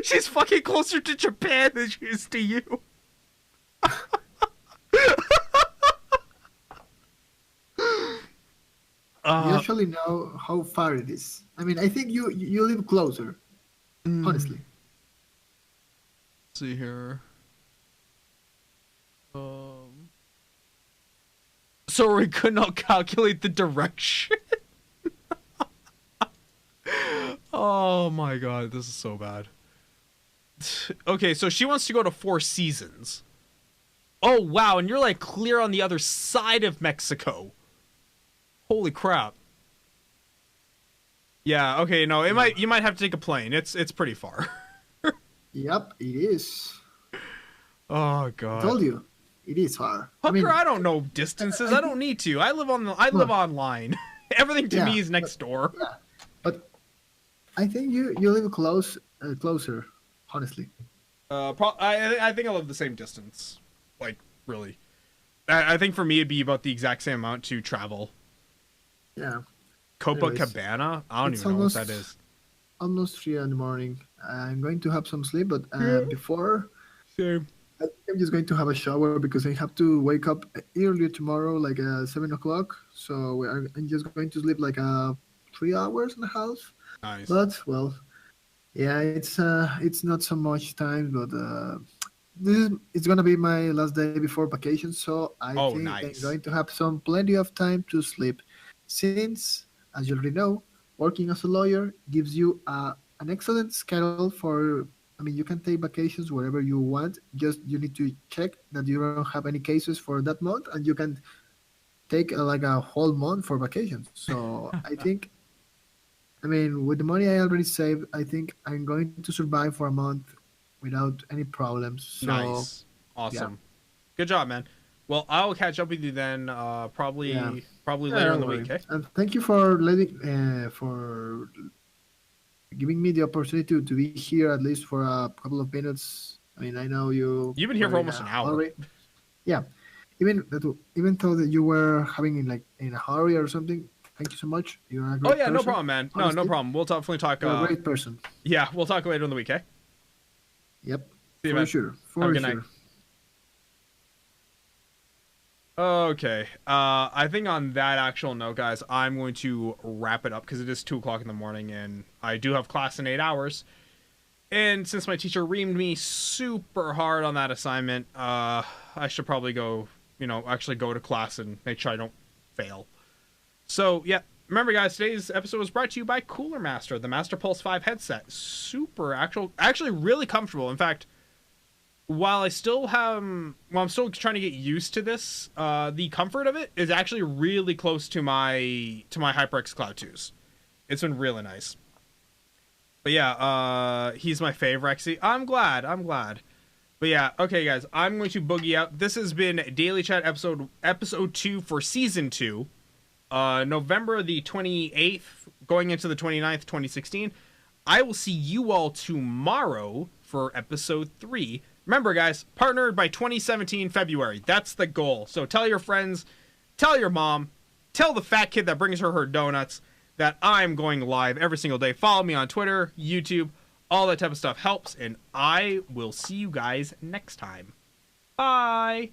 She's fucking closer to Japan than she is to you. You actually know how far it is. I mean, I think you live closer. Honestly. See here. So we could not calculate the direction. Oh my God, this is so bad. Okay, so she wants to go to Four Seasons. Oh wow, and you're like clear on the other side of Mexico. Holy crap. Yeah, okay, no, you might have to take a plane. It's pretty far. Yep, it is. Oh I God. told you, it is far. Hooker, I don't know distances. I don't need to. I live online. Everything to Yeah, me is next door. But I think you live closer. Honestly. I think I live the same distance. Like, really. I think for me it'd be about the exact same amount to travel. Yeah. Copacabana? I don't It's even know what that is. Almost 3 in the morning. I'm going to have some sleep, but before Same. I think I'm just going to have a shower because I have to wake up early tomorrow, like 7 o'clock. So I'm just going to sleep like 3 hours and a half. Nice. But well, yeah, it's not so much time, but it's gonna be my last day before vacation, so I think nice. I'm going to have plenty of time to sleep. Since, as you already know, working as a lawyer gives you an excellent schedule for I mean, you can take vacations wherever you want. Just you need to check that you don't have any cases for that month, and you can take like a whole month for vacations. So I think, I mean, with the money I already saved, I think I'm going to survive for a month without any problems. So, Nice. Awesome. Good job, man. Well, I'll catch up with you then, probably Yeah. probably Yeah, later in the don't week. worry. Okay. And thank you for for giving me the opportunity to be here at least for a couple of minutes. I mean, I know You've been here were for in almost a an hour. hurry. Yeah, even though that you were having in a hurry or something. Thank you so much. You're a great Oh yeah, no person. problem, man. No, no Honestly, problem. We'll definitely talk. You're a great person. Yeah, we'll talk later in the week. Okay. Yep, See you, for man. sure. Have a For good night. sure. Okay. I think on that actual note, guys, I'm going to wrap it up because it is 2:00 in the morning and I do have class in 8 hours. And since my teacher reamed me super hard on that assignment, I should probably go, actually go to class and make sure I don't fail. So, yeah. Remember, guys, today's episode was brought to you by Cooler Master, the Master Pulse 5 headset. Super actually really comfortable. In fact, while I'm still trying to get used to this, the comfort of it is actually really close to my HyperX Cloud 2s. It's been really nice. But yeah, he's my favorite. I'm glad. But yeah, okay, guys, I'm going to boogie out. This has been Daily Chat episode 2 for season 2. November the 28th, going into the 29th, 2016. I will see you all tomorrow for episode 3. Remember, guys, partnered by 2017 February. That's the goal. So tell your friends, tell your mom, tell the fat kid that brings her donuts that I'm going live every single day. Follow me on Twitter, YouTube, all that type of stuff helps. And I will see you guys next time. Bye.